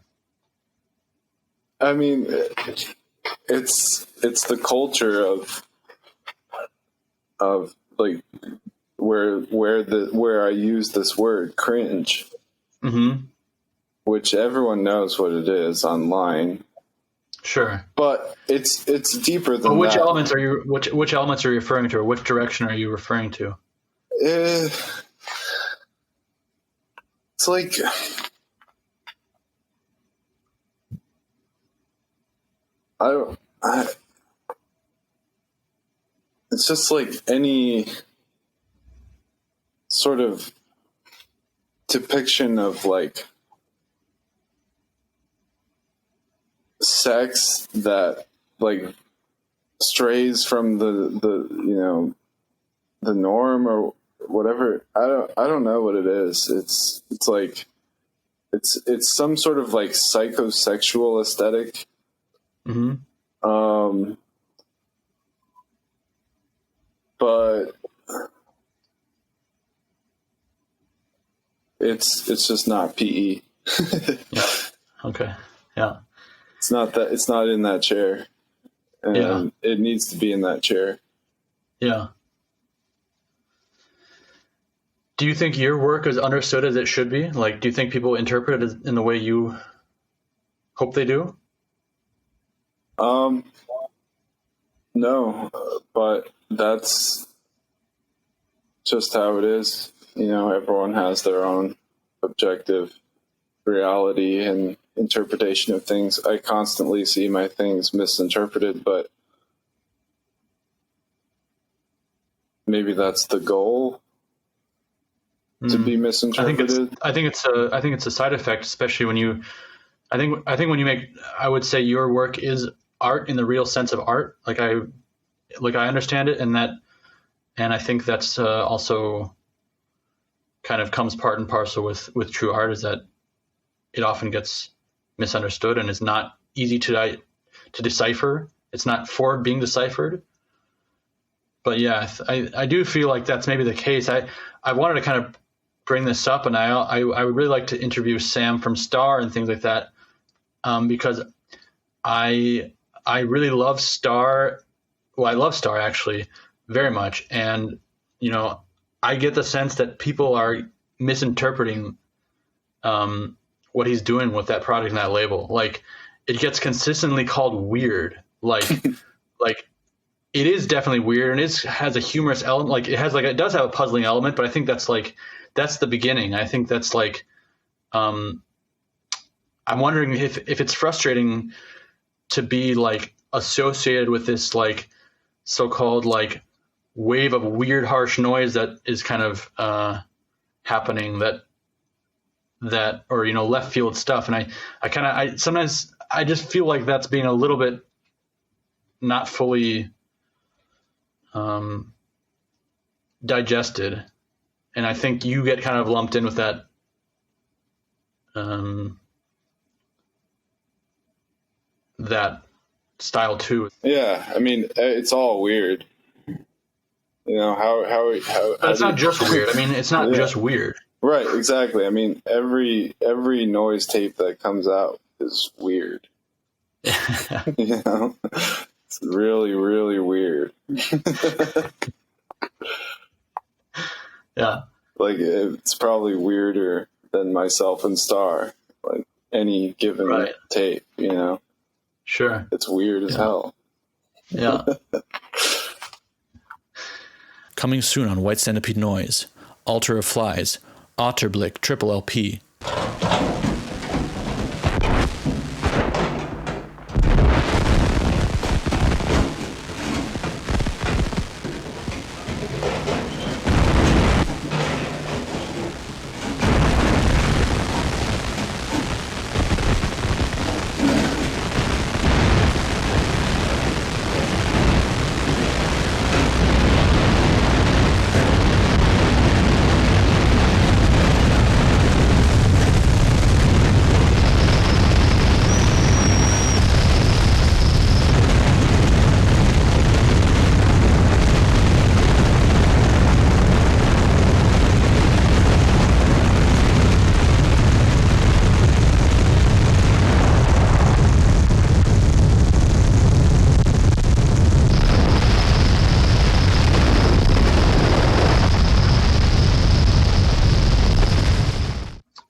I mean, it's the culture of like where I use this word cringe, which everyone knows what it is online. Sure, but it's deeper than which that. Elements are you which elements are you referring to, or which direction are you referring to? It's like it's just like any sort of depiction of like sex that like strays from the norm or whatever. I don't know what it is. It's like it's some sort of like psychosexual aesthetic. Mm-hmm. But it's just not PE. Yeah. Okay. Yeah. It's not in that chair. And it needs to be in that chair. Yeah. Do you think your work is understood as it should be? Like, do you think people interpret it in the way you hope they do? No, but that's just how it is. Everyone has their own objective reality and interpretation of things. I constantly see my things misinterpreted, but maybe that's the goal, to be misinterpreted. I think it's a side effect, especially when you. I think when you make, I would say your work is art in the real sense of art. Like I understand it, and I think that's also kind of comes part and parcel with true art, is that it often gets misunderstood and is not easy to decipher. It's not for being deciphered. But yeah, I do feel like that's maybe the case. I wanted to kind of bring this up, and I would really like to interview Sam from Star and things like that, because I really love Star. Well, I love Star actually very much, and I get the sense that people are misinterpreting what he's doing with that project and that label. Like, it gets consistently called weird. Like, like it is definitely weird, and it has a humorous element. Like, it does have a puzzling element, but I think that's the beginning. I think that's like, I'm wondering if it's frustrating to be like associated with this like so-called like wave of weird, harsh noise that is kind of happening, that or left field stuff. And I sometimes I just feel like that's being a little bit not fully digested, and I think you get kind of lumped in with that that style too. Yeah, I mean, it's all weird. How It's not just weird. I mean, it's not just weird. Right, exactly. I mean, every noise tape that comes out is weird. It's really, really weird. Yeah. Like, it's probably weirder than myself and Star, like any given tape, Sure. It's weird as hell. Yeah. Coming soon on White Centipede Noise, Altar of Flies, Otterblick Triple LP.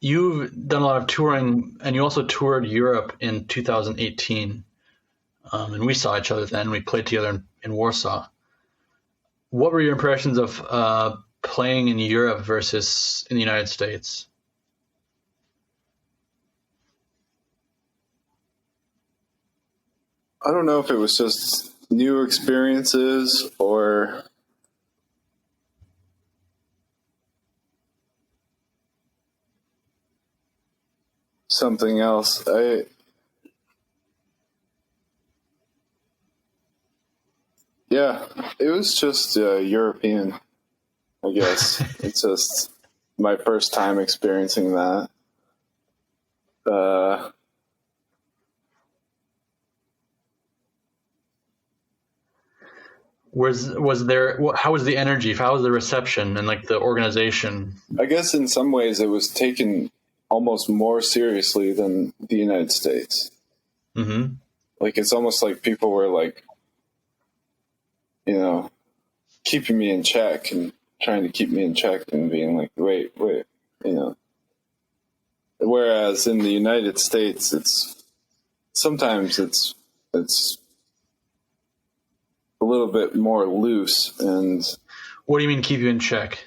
You've done a lot of touring, and you also toured Europe in 2018. And we saw each other then. We played together in Warsaw. What were your impressions of playing in Europe versus in the United States? I don't know if it was just new experiences or something else. It was just European, I guess. It's just my first time experiencing that. How was the energy? How was the reception and like the organization? I guess in some ways it was taken almost more seriously than the United States. Mm-hmm. Like, it's almost like people were like, you know, keeping me in check and trying to keep me in check and being like, wait, you know. Whereas in the United States, sometimes it's a little bit more loose. And what do you mean keep you in check?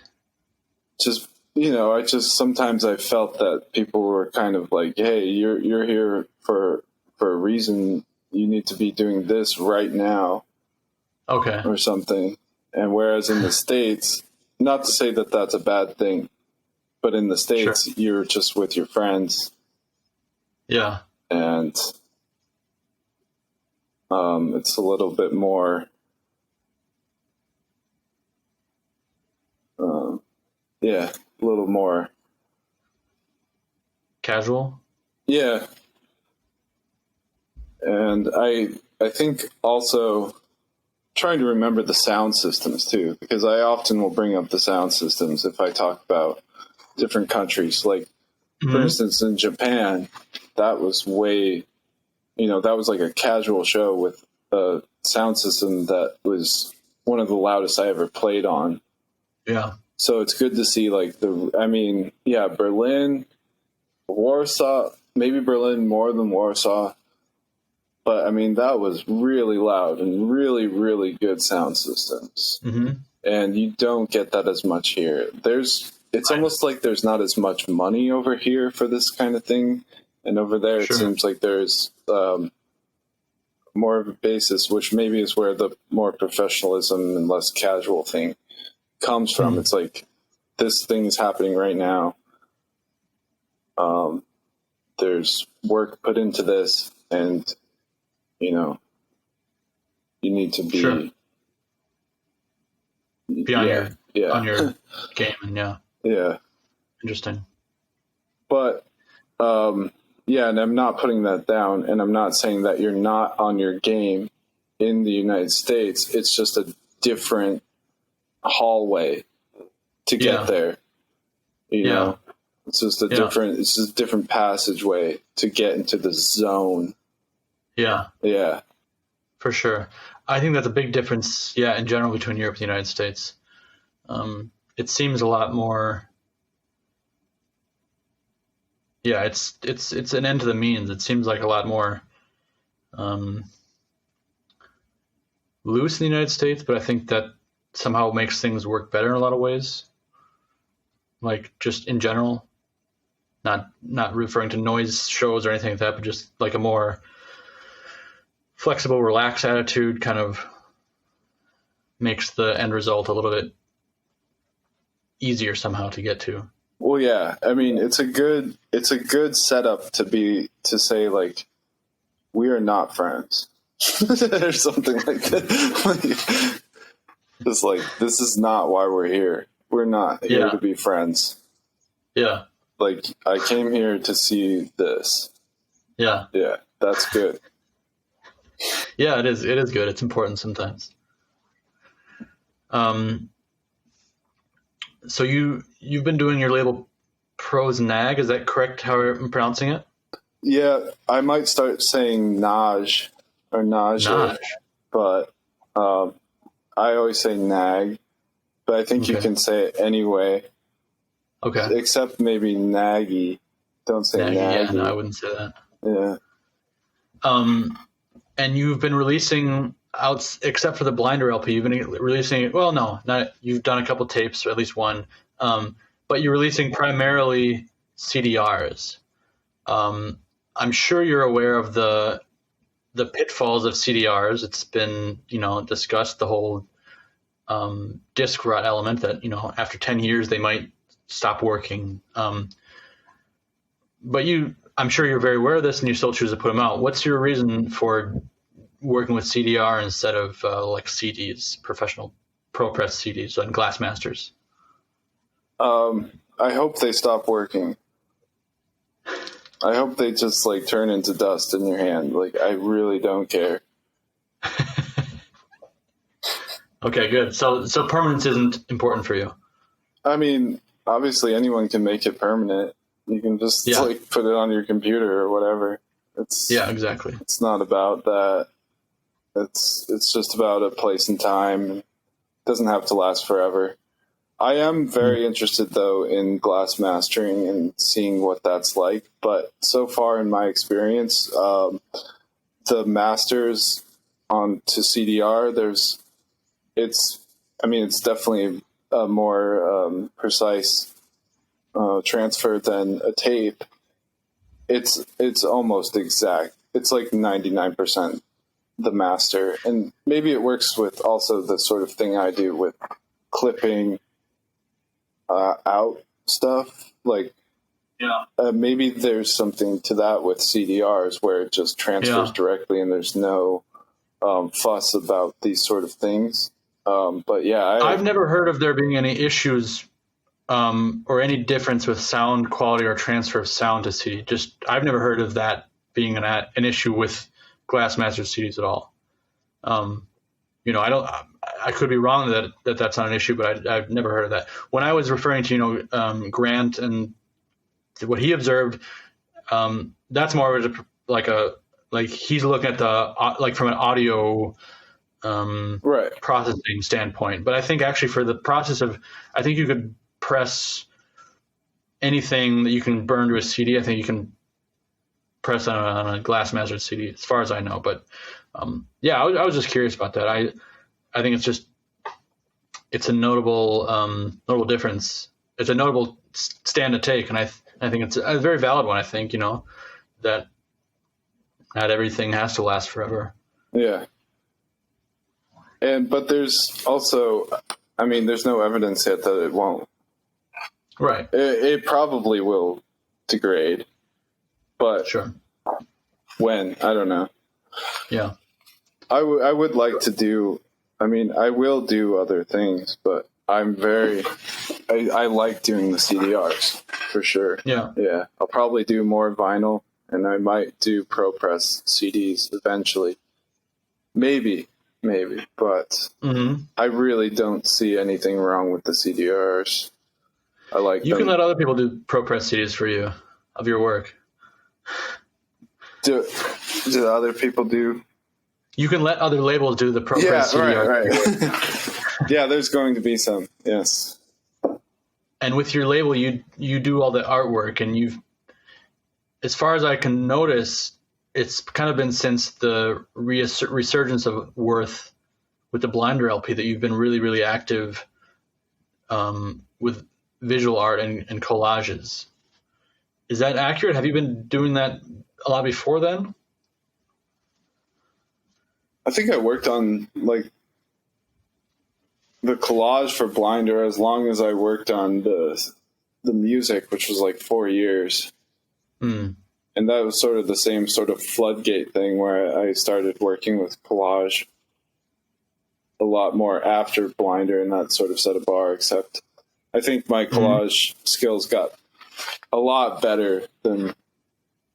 Just, you know, sometimes I felt that people were kind of like, hey, you're here for a reason. You need to be doing this right now. Okay. Or something. And whereas in the States, not to say that that's a bad thing, but in the States, You're just with your friends. Yeah. And it's a little bit more, a little more casual. Yeah. And I think also trying to remember the sound systems too, because I often will bring up the sound systems if I talk about different countries. Like, for instance, in Japan, that was that was like a casual show with a sound system that was one of the loudest I ever played on. Yeah. So it's good to see like Berlin, Warsaw, maybe Berlin more than Warsaw. But I mean, that was really loud and really, really good sound systems. Mm-hmm. And you don't get that as much here. It's almost like there's not as much money over here for this kind of thing. And over there, It seems like there's more of a basis, which maybe is where the more professionalism and less casual thing comes from. Mm-hmm. It's like, this thing is happening right now. There's work put into this, and you know, you need to be on your game, and interesting. But and I'm not putting that down, and I'm not saying that you're not on your game in the United States. It's just a different hallway to get there. You know, it's just a different passageway to get into the zone. Yeah. Yeah. For sure. I think that's a big difference, in general between Europe and the United States. It seems a lot more it's an end to the means. It seems like a lot more loose in the United States, but I think that somehow makes things work better in a lot of ways. Like, just in general, not referring to noise shows or anything like that, but just like a more flexible, relaxed attitude kind of makes the end result a little bit easier somehow to get to. Well, yeah. I mean, it's a good setup to say like, we are not friends or something like that. It's like, this is not why we're here. We're not here to be friends. Yeah. Like, I came here to see this. Yeah. Yeah. That's good. Yeah, it is. It is good. It's important sometimes. So you've been doing your label Prosnag. Is that correct? How I'm pronouncing it? Yeah, I might start saying Naj or Naj. But I always say Nag. But I think you can say it anyway. Okay. Except maybe Naggy. Don't say Naggy. Yeah, no, I wouldn't say that. Yeah. And you've been releasing out, except for the Blinder LP, you've been releasing, well, no, not, you've done a couple tapes, or at least one, but you're releasing primarily CDRs. I'm sure you're aware of the the pitfalls of CDRs. It's been, discussed, the whole disc rut element that, after 10 years they might stop working. But I'm sure you're very aware of this and you still choose to put them out. What's your reason for working with CDR instead of like CDs, professional ProPress CDs and Glass Masters? I hope they stop working. I hope they just like turn into dust in your hand. Like, I really don't care. Okay, good. So permanence isn't important for you. I mean, obviously anyone can make it permanent. You can just like put it on your computer or whatever. Exactly. It's not about that. It's just about a place and time. It doesn't have to last forever. I am very interested, though, in glass mastering and seeing what that's like. But so far in my experience, the masters onto CDR, it's definitely a more precise transfer than a tape. It's almost exact. It's like 99% the master. And maybe it works with also the sort of thing I do with clipping out stuff, like maybe there's something to that with CDRs where it just transfers directly and there's no fuss about these sort of things. But I've never heard of there being any issues or any difference with sound quality or transfer of sound to CD. I've never heard of that being an issue with Glass Master CDs at all. I could be wrong that that's not an issue, but I've never heard of that. When I was referring to, Grant and what he observed, that's more of like he's looking at from an audio processing standpoint. But I think actually for the process I think you could press anything that you can burn to a CD. I think you can press on a Glass Master CD, as far as I know. But I was just curious about that. I think it's a notable difference. It's a notable stand to take, and I think it's a very valid one. I think that not everything has to last forever. Yeah, but there's also, there's no evidence yet that it won't. Right. It probably will degrade, but sure. When, I don't know. Yeah. I would like to do. I will do other things, but I like doing the CDRs for sure. Yeah. Yeah. I'll probably do more vinyl, and I might do ProPress CDs eventually. Maybe, but I really don't see anything wrong with the CDRs. I like them. You can let other people do ProPress CDs for you of your work. Do other people do? You can let other labels do the ProPress CDR. Right. Yeah, there's going to be some, yes. And with your label, you do all the artwork, and as far as I can notice, it's kind of been since the resurgence of Worth with the Blinder LP that you've been really, really active with visual art and collages. Is that accurate? Have you been doing that a lot before then? I think I worked on like the collage for Blinder as long as I worked on the music, which was like 4 years. And that was sort of the same sort of floodgate thing where I started working with collage a lot more after Blinder, and that sort of set a bar, except I think my collage skills got a lot better than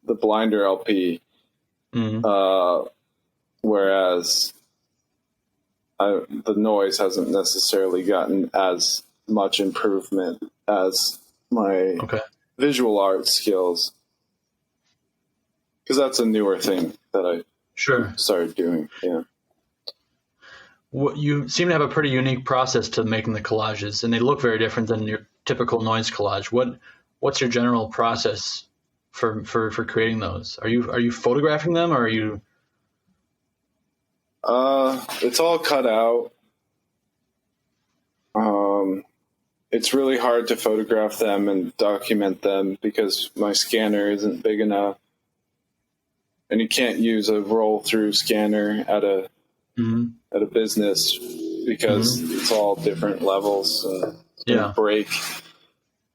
the Blinder LP. Whereas the noise hasn't necessarily gotten as much improvement as my visual art skills. Because that's a newer thing that I started doing. Yeah. You seem to have a pretty unique process to making the collages, and they look very different than your typical noise collage. What's your general process for creating those? Are you photographing them, or are you? It's all cut out. It's really hard to photograph them and document them because my scanner isn't big enough. and you can't use a roll through scanner at a business because it's all different levels. It's gonna break.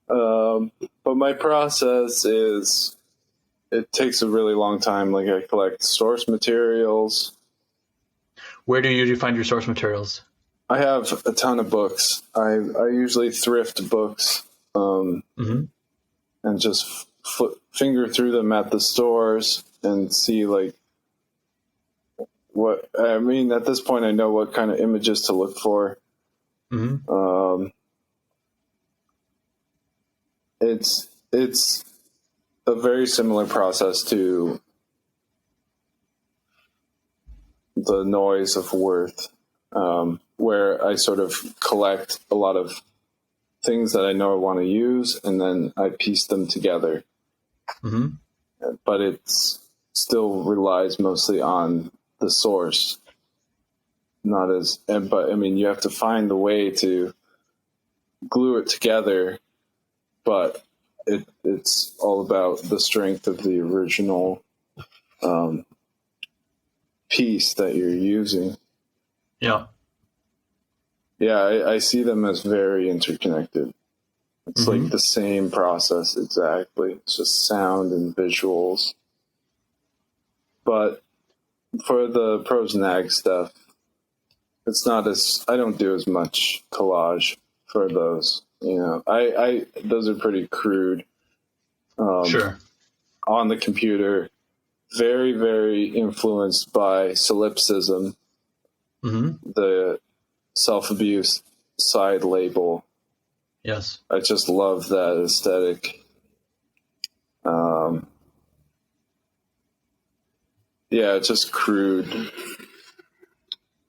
But my process is, it takes a really long time. Like, I collect source materials. Where do you usually find your source materials? I have a ton of books. I usually thrift books and just finger through them at the stores and see, like, what I mean. At this point, I know what kind of images to look for. It's a very similar process to the Noise of Worth, where I sort of collect a lot of things that I know I want to use, and then I piece them together. But it's still relies mostly on the source, but I mean, you have to find the way to glue it together, but it's all about the strength of the original piece that you're using. Yeah, I see them as very interconnected. It's like the same process exactly. It's just sound and visuals. But for the pros and ag stuff, it's not I don't do as much collage for those. You know, I those are pretty crude. Sure. On the computer, very, very influenced by solipsism, the self-abuse side label. Yes. I just love that aesthetic. Just crude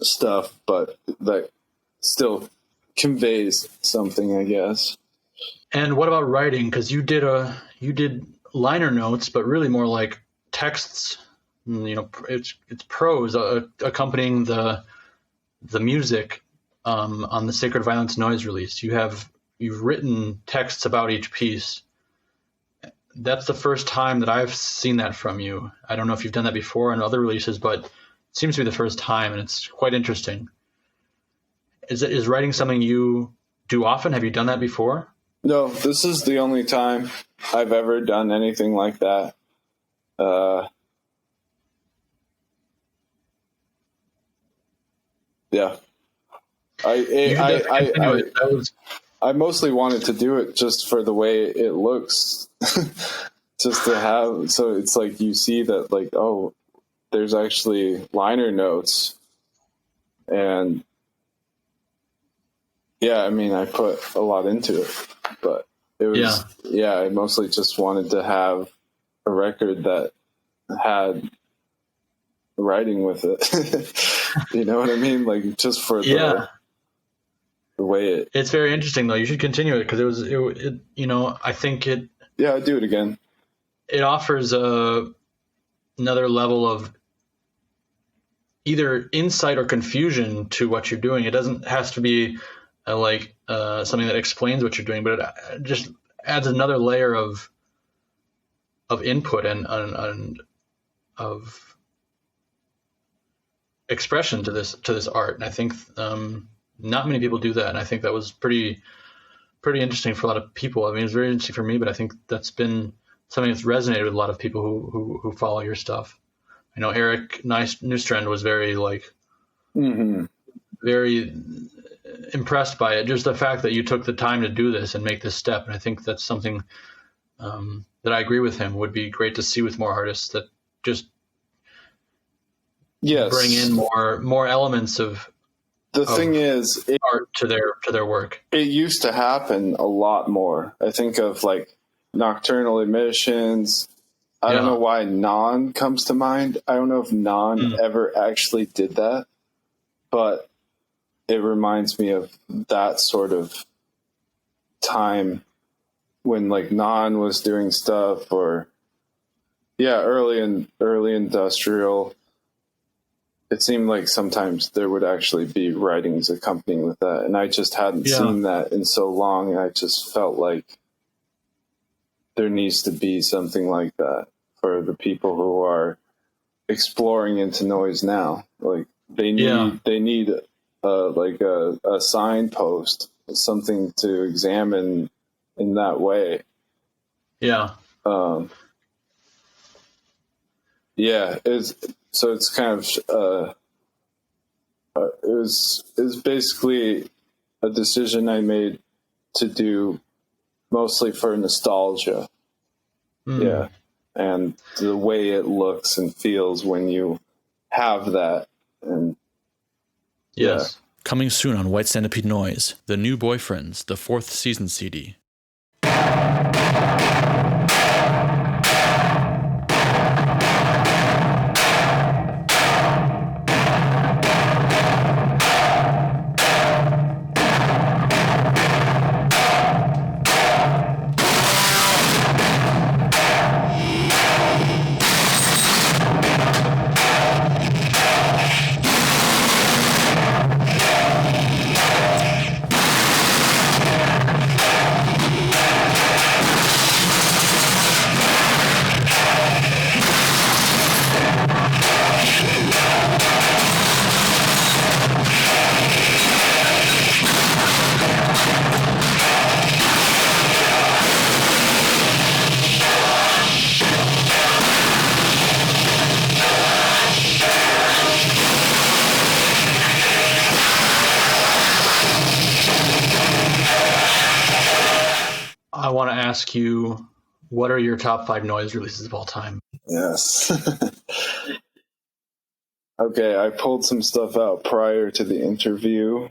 stuff, but that still conveys something, I guess. And what about writing? Because you did liner notes, but really more like texts. You know, it's prose accompanying the music on the Sacred Violence Noise release. You've written texts about each piece. That's the first time that I've seen that from you. I don't know if you've done that before in other releases, but it seems to be the first time, and it's quite interesting. Is writing something you do often? Have you done that before? No, this is the only time I've ever done anything like that. I mostly wanted to do it just for the way it looks, just to have. So it's like you see that, like, oh, there's actually liner notes, and I mean, I put a lot into it, but it was I mostly just wanted to have a record that had writing with it. You know what I mean? Like, just for the way it's very interesting though. You should continue it, because it you know, I think it I'd do it again. It offers another level of either insight or confusion to what you're doing. It has to be something that explains what you're doing, but it just adds another layer of input and of expression to this art. And I think not many people do that, and I think that was pretty interesting for a lot of people. I mean, it was very interesting for me, but I think that's been something that's resonated with a lot of people who follow your stuff. I know Eric Nystrand was very very impressed by it. Just the fact that you took the time to do this and make this step, and I think that's something that I agree with him would be great to see with more artists, that just bring in more elements of. The thing is, art to their work. It used to happen a lot more. I think of like Nocturnal Emissions. I don't know why Non comes to mind. I don't know if Non ever actually did that, but it reminds me of that sort of time when like Non was doing stuff, or early industrial. It seemed like sometimes there would actually be writings accompanying with that, and I just hadn't seen that in so long, and I just felt like there needs to be something like that for the people who are exploring into noise now. Like they need like a signpost, something to examine in that way. Yeah. It's kind of it was basically a decision I made to do mostly for nostalgia. Yeah. And the way it looks and feels when you have that. And yes. Coming soon on White Centipede Noise, The New Boyfriends, the 4th season CD. I want to ask you, what are your top 5 noise releases of all time? Yes. Okay, I pulled some stuff out prior to the interview.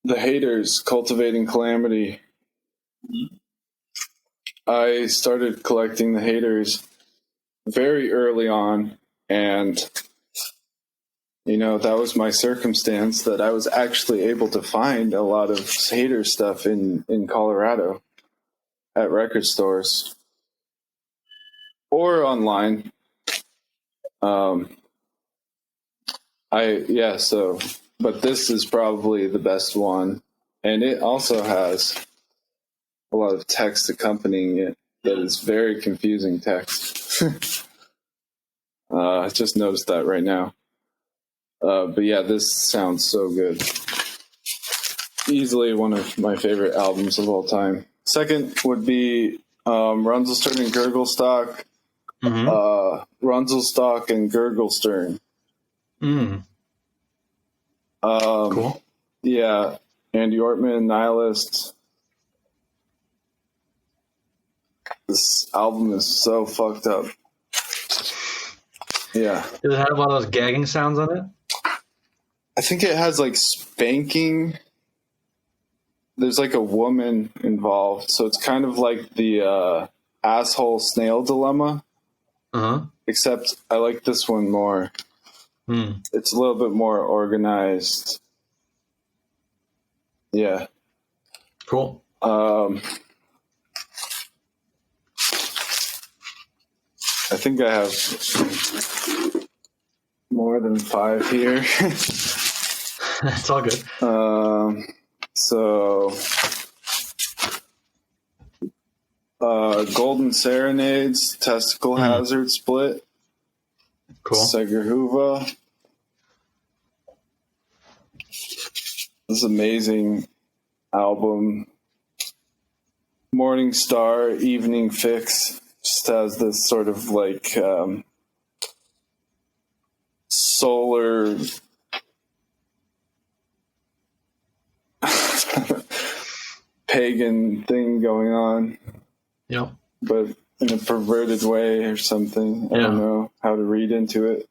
The Haters, Cultivating Calamity. I started collecting the Haters very early on, and that was my circumstance, that I was actually able to find a lot of Hater stuff in Colorado at record stores or online. But this is probably the best one, and it also has a lot of text accompanying it that is very confusing text. I just noticed that right now. But yeah, this sounds so good. Easily one of my favorite albums of all time. Second would be Runzelstern and Gurglestock. Runzelstock and Gurglestern. Cool. Yeah, Andy Ortman, Nihilist. This album is so fucked up. Yeah. Does it have a lot of those gagging sounds on it? I think it has like spanking. There's like a woman involved, so it's kind of like the asshole snail dilemma. Except I like this one more. It's a little bit more organized. Yeah. Cool. I think I have more than 5 here. It's all good. Golden Serenades, Testicle Hazard Split. Cool. Segerhuva. This amazing album. Morning Star, Evening Fix. Just has this sort of like solar pagan thing going on. Yep. But in a perverted way or something. I don't know how to read into it.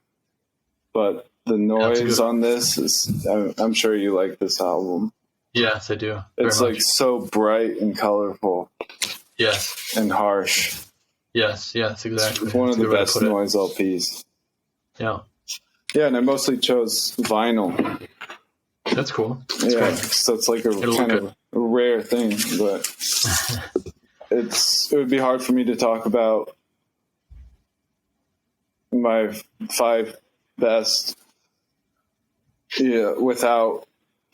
But the noise on this is, I'm sure you like this album. Yes, I do. It's like so bright and colorful. Yes. And harsh. Yes, exactly. It's one of the best noise LPs. Yeah. Yeah, and I mostly chose vinyl. That's cool. That's yeah, great. So it's like a kind of a rare thing, but it would be hard for me to talk about my 5 best without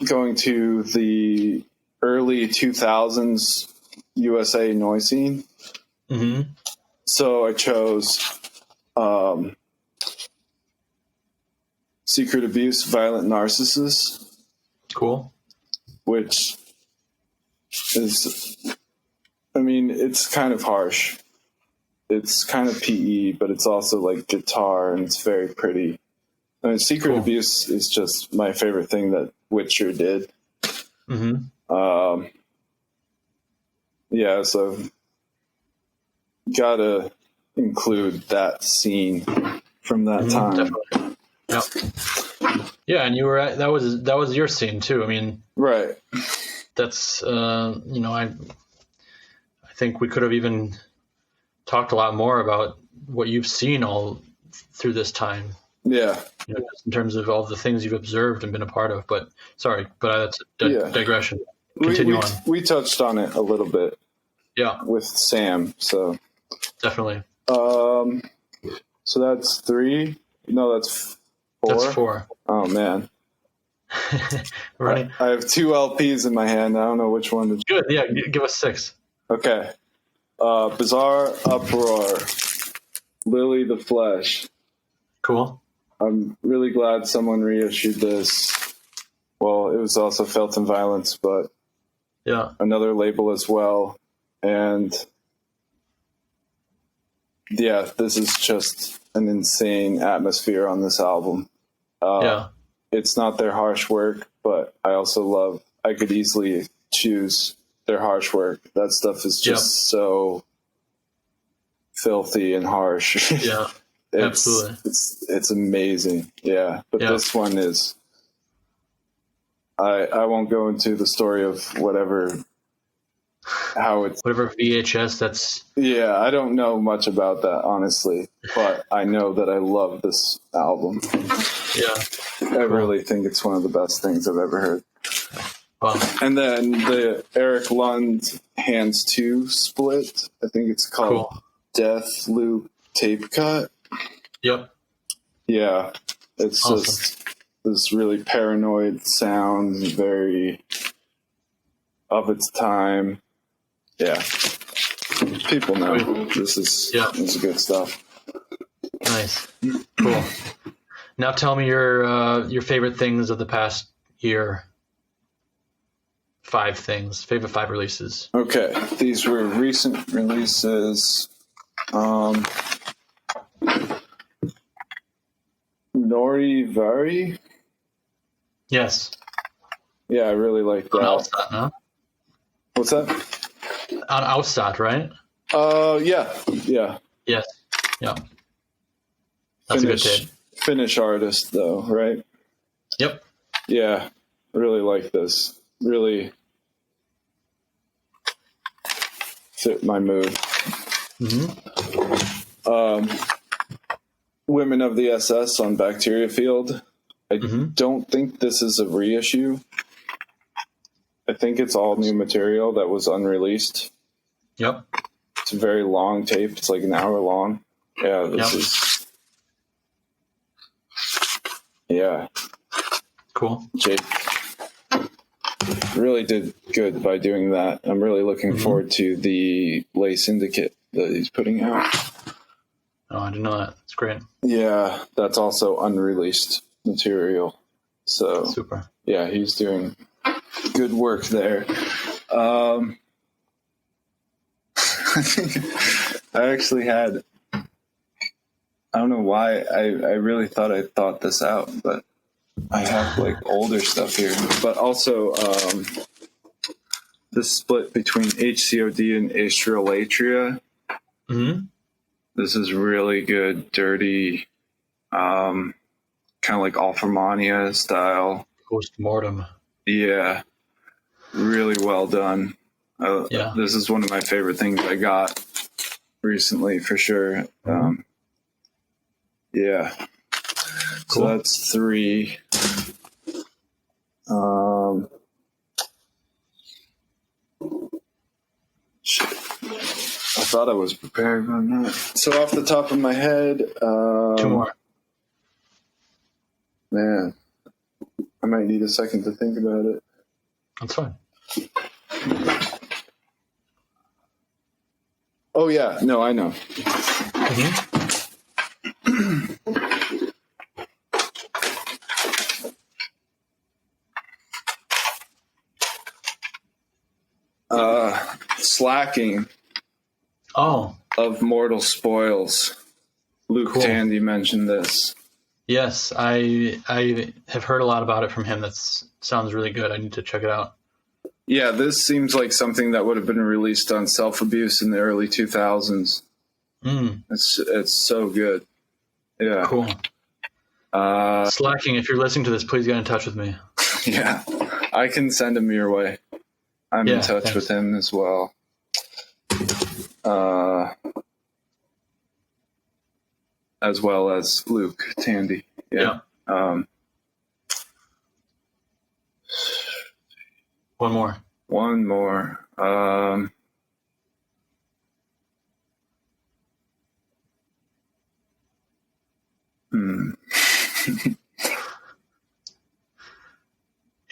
going to the early 2000s USA noise scene. Mm-hmm. So I chose Secret Abuse, Violent Narcissist. Cool. Which is, I mean, it's kind of harsh. It's kind of PE, but it's also like guitar, and it's very pretty. I mean, Secret Abuse is just my favorite thing that Witcher did. Mm-hmm. Yeah, so gotta include that scene from that time. Definitely. Yep. Yeah, and you were at, that was your scene too. I mean, right. That's I think we could have even talked a lot more about what you've seen all through this time. Yeah. Just in terms of all the things you've observed and been a part of. But sorry, but that's a digression. Continue on. We touched on it a little bit. Yeah. With Sam, so definitely. So that's 3. No, that's 4. That's 4. Oh man. Running. I have 2 LPs in my hand. I don't know which one to. Good. Yeah. Give us 6. Okay. Bizarre Uproar. Lily the Flesh. Cool. I'm really glad someone reissued this. Well, it was also Felt in Violence, but yeah, another label as well. And yeah, this is just an insane atmosphere on this album. Yeah. It's not their harsh work, but I also I could easily choose their harsh work. That stuff is just so filthy and harsh. Yeah. Absolutely. It's amazing. Yeah. But this one is, I won't go into the story of whatever VHS that's. Yeah. I don't know much about that, honestly, but I know that I love this album. Yeah. I really think it's one of the best things I've ever heard. Wow. And then the Eric Lund Hands 2 split, I think it's called Death Loop Tape Cut. Yep. Yeah. It's awesome. Just this really paranoid sound, very of its time. Yeah. People know this is good stuff. Nice. Cool. Now tell me your favorite things of the past year. 5 things. Favorite 5 releases. Okay. These were recent releases. Nori Vari? Yes. Yeah, I really like that. Outstad, huh? What's that? On Outstad, right? Yeah. Yeah. Yes. Yeah. That's a good tape. Finnish artist, though, right? Yep. Yeah. I really like this. Really fit my mood. Mm-hmm. Women of the SS on Bacteria Field. I don't think this is a reissue. I think it's all new material that was unreleased. Yep. It's a very long tape. It's like an hour long. Yeah, this is... Yeah. Cool. Jake really did good by doing that. I'm really looking forward to the Lay Syndicate that he's putting out. Oh, I didn't know that. It's great. Yeah, that's also unreleased material. So super. Yeah, he's doing good work there. I actually had, I don't know why I really thought I thought this out, but I have like older stuff here, but also the split between HCOD and Astralatria. Mm-hmm. This is really good, dirty, kind of like Alphamania style. Post-mortem. Yeah, really well done. This is one of my favorite things I got recently, for sure. Yeah. Cool. So that's 3. Shit. I thought I was prepared on that. So off the top of my head, 2 more. Man, I might need a second to think about it. That's fine. Oh, yeah. No, I know. Mm-hmm. Slacking. Oh. Of Mortal Spoils. Luke Cool. Tandy mentioned this. Yes, I have heard a lot about it from him. That sounds really good. I need to check it out. Yeah, this seems like something that would have been released on Self-Abuse in the early 2000s. It's so good. Yeah. Cool. Slacking, if you're listening to this, please get in touch with me. Yeah, I can send him your way. I'm in touch thanks. with him as well. As well as Luke Tandy. Yeah. One more.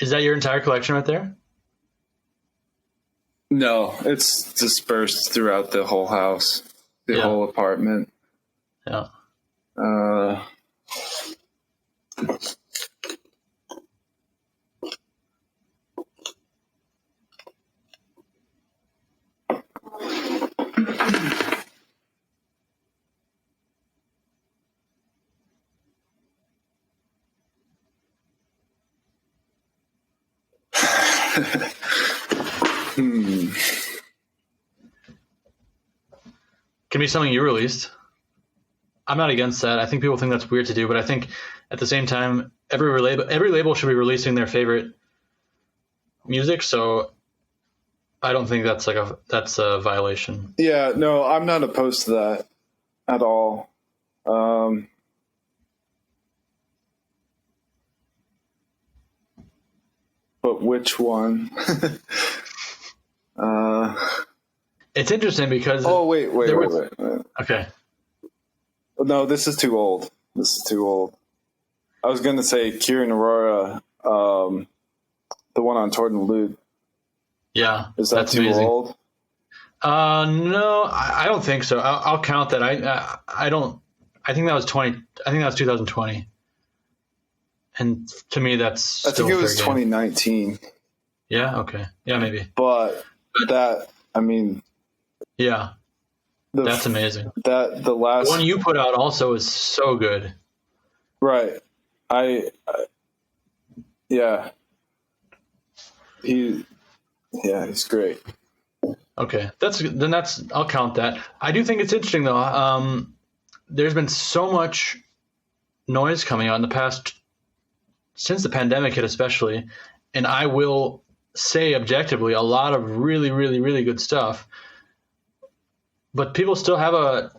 Is that your entire collection right there? No, it's dispersed throughout the whole house, the whole apartment. Yeah. Can be something you released. I'm not against that. I think people think that's weird to do, but I think at the same time, every label should be releasing their favorite music. So I don't think that's that's a violation. Yeah, no, I'm not opposed to that at all. But which one? It's interesting because... Oh, wait. Okay. No, this is too old. I was going to say Kieran Aurora, the one on Torten Lute. Yeah. Is that that's too amazing. old? No, I don't think so. I'll count that. I don't... I think that was 2020. And to me, that's... I think it was 2019. Yeah, okay. Yeah, maybe. But that, I mean... Yeah. That's amazing. The last... The one you put out also is so good. Right. Yeah. He's great. Okay. I'll count that. I do think it's interesting though. There's been so much noise coming out in the past, since the pandemic hit especially, and I will say objectively a lot of really, really, really good stuff. But people still have a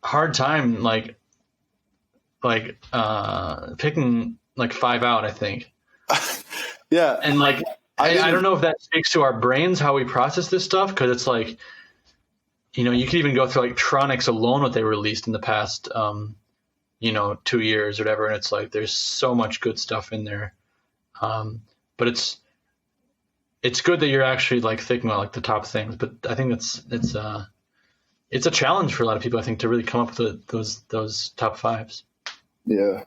hard time picking like 5 out, I think. Yeah. And I don't know if that speaks to our brains, how we process this stuff, because it's like, you could even go through like Tronics alone, what they released in the past 2 years or whatever, and it's like there's so much good stuff in there. But it's good that you're actually like thinking about like the top things. But I think it's a challenge for a lot of people, I think, to really come up with those top fives. Yeah.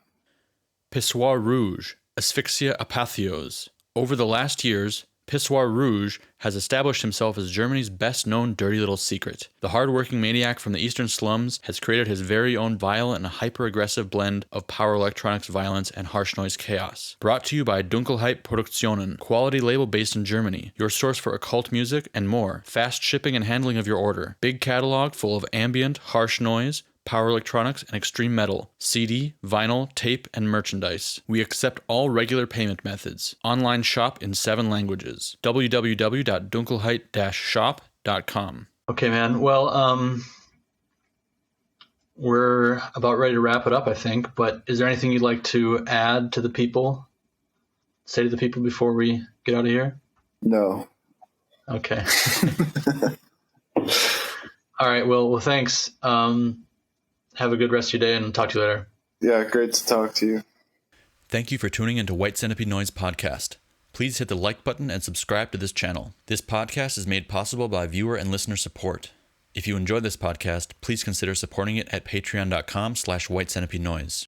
Pissoir Rouge, Asphyxia Apatheos. Over the last years, Pissoir Rouge has established himself as Germany's best-known dirty little secret. The hard-working maniac from the eastern slums has created his very own violent and hyper-aggressive blend of power electronics violence and harsh noise chaos. Brought to you by Dunkelheit Produktionen, quality label based in Germany, your source for occult music and more, fast shipping and handling of your order, big catalog full of ambient, harsh noise, power electronics, and extreme metal, CD, vinyl, tape, and merchandise. We accept all regular payment methods. Online shop in 7 languages. www.dunkelheit-shop.com. Okay, man. Well, we're about ready to wrap it up, I think. But is there anything you'd like to add to the people? Say to the people before we get out of here? No. Okay. All right. Well, thanks. Have a good rest of your day and talk to you later. Yeah, great to talk to you. Thank you for tuning into White Centipede Noise Podcast. Please hit the like button and subscribe to this channel. This podcast is made possible by viewer and listener support. If you enjoy this podcast, please consider supporting it at patreon.com/whitecentipedeNoise.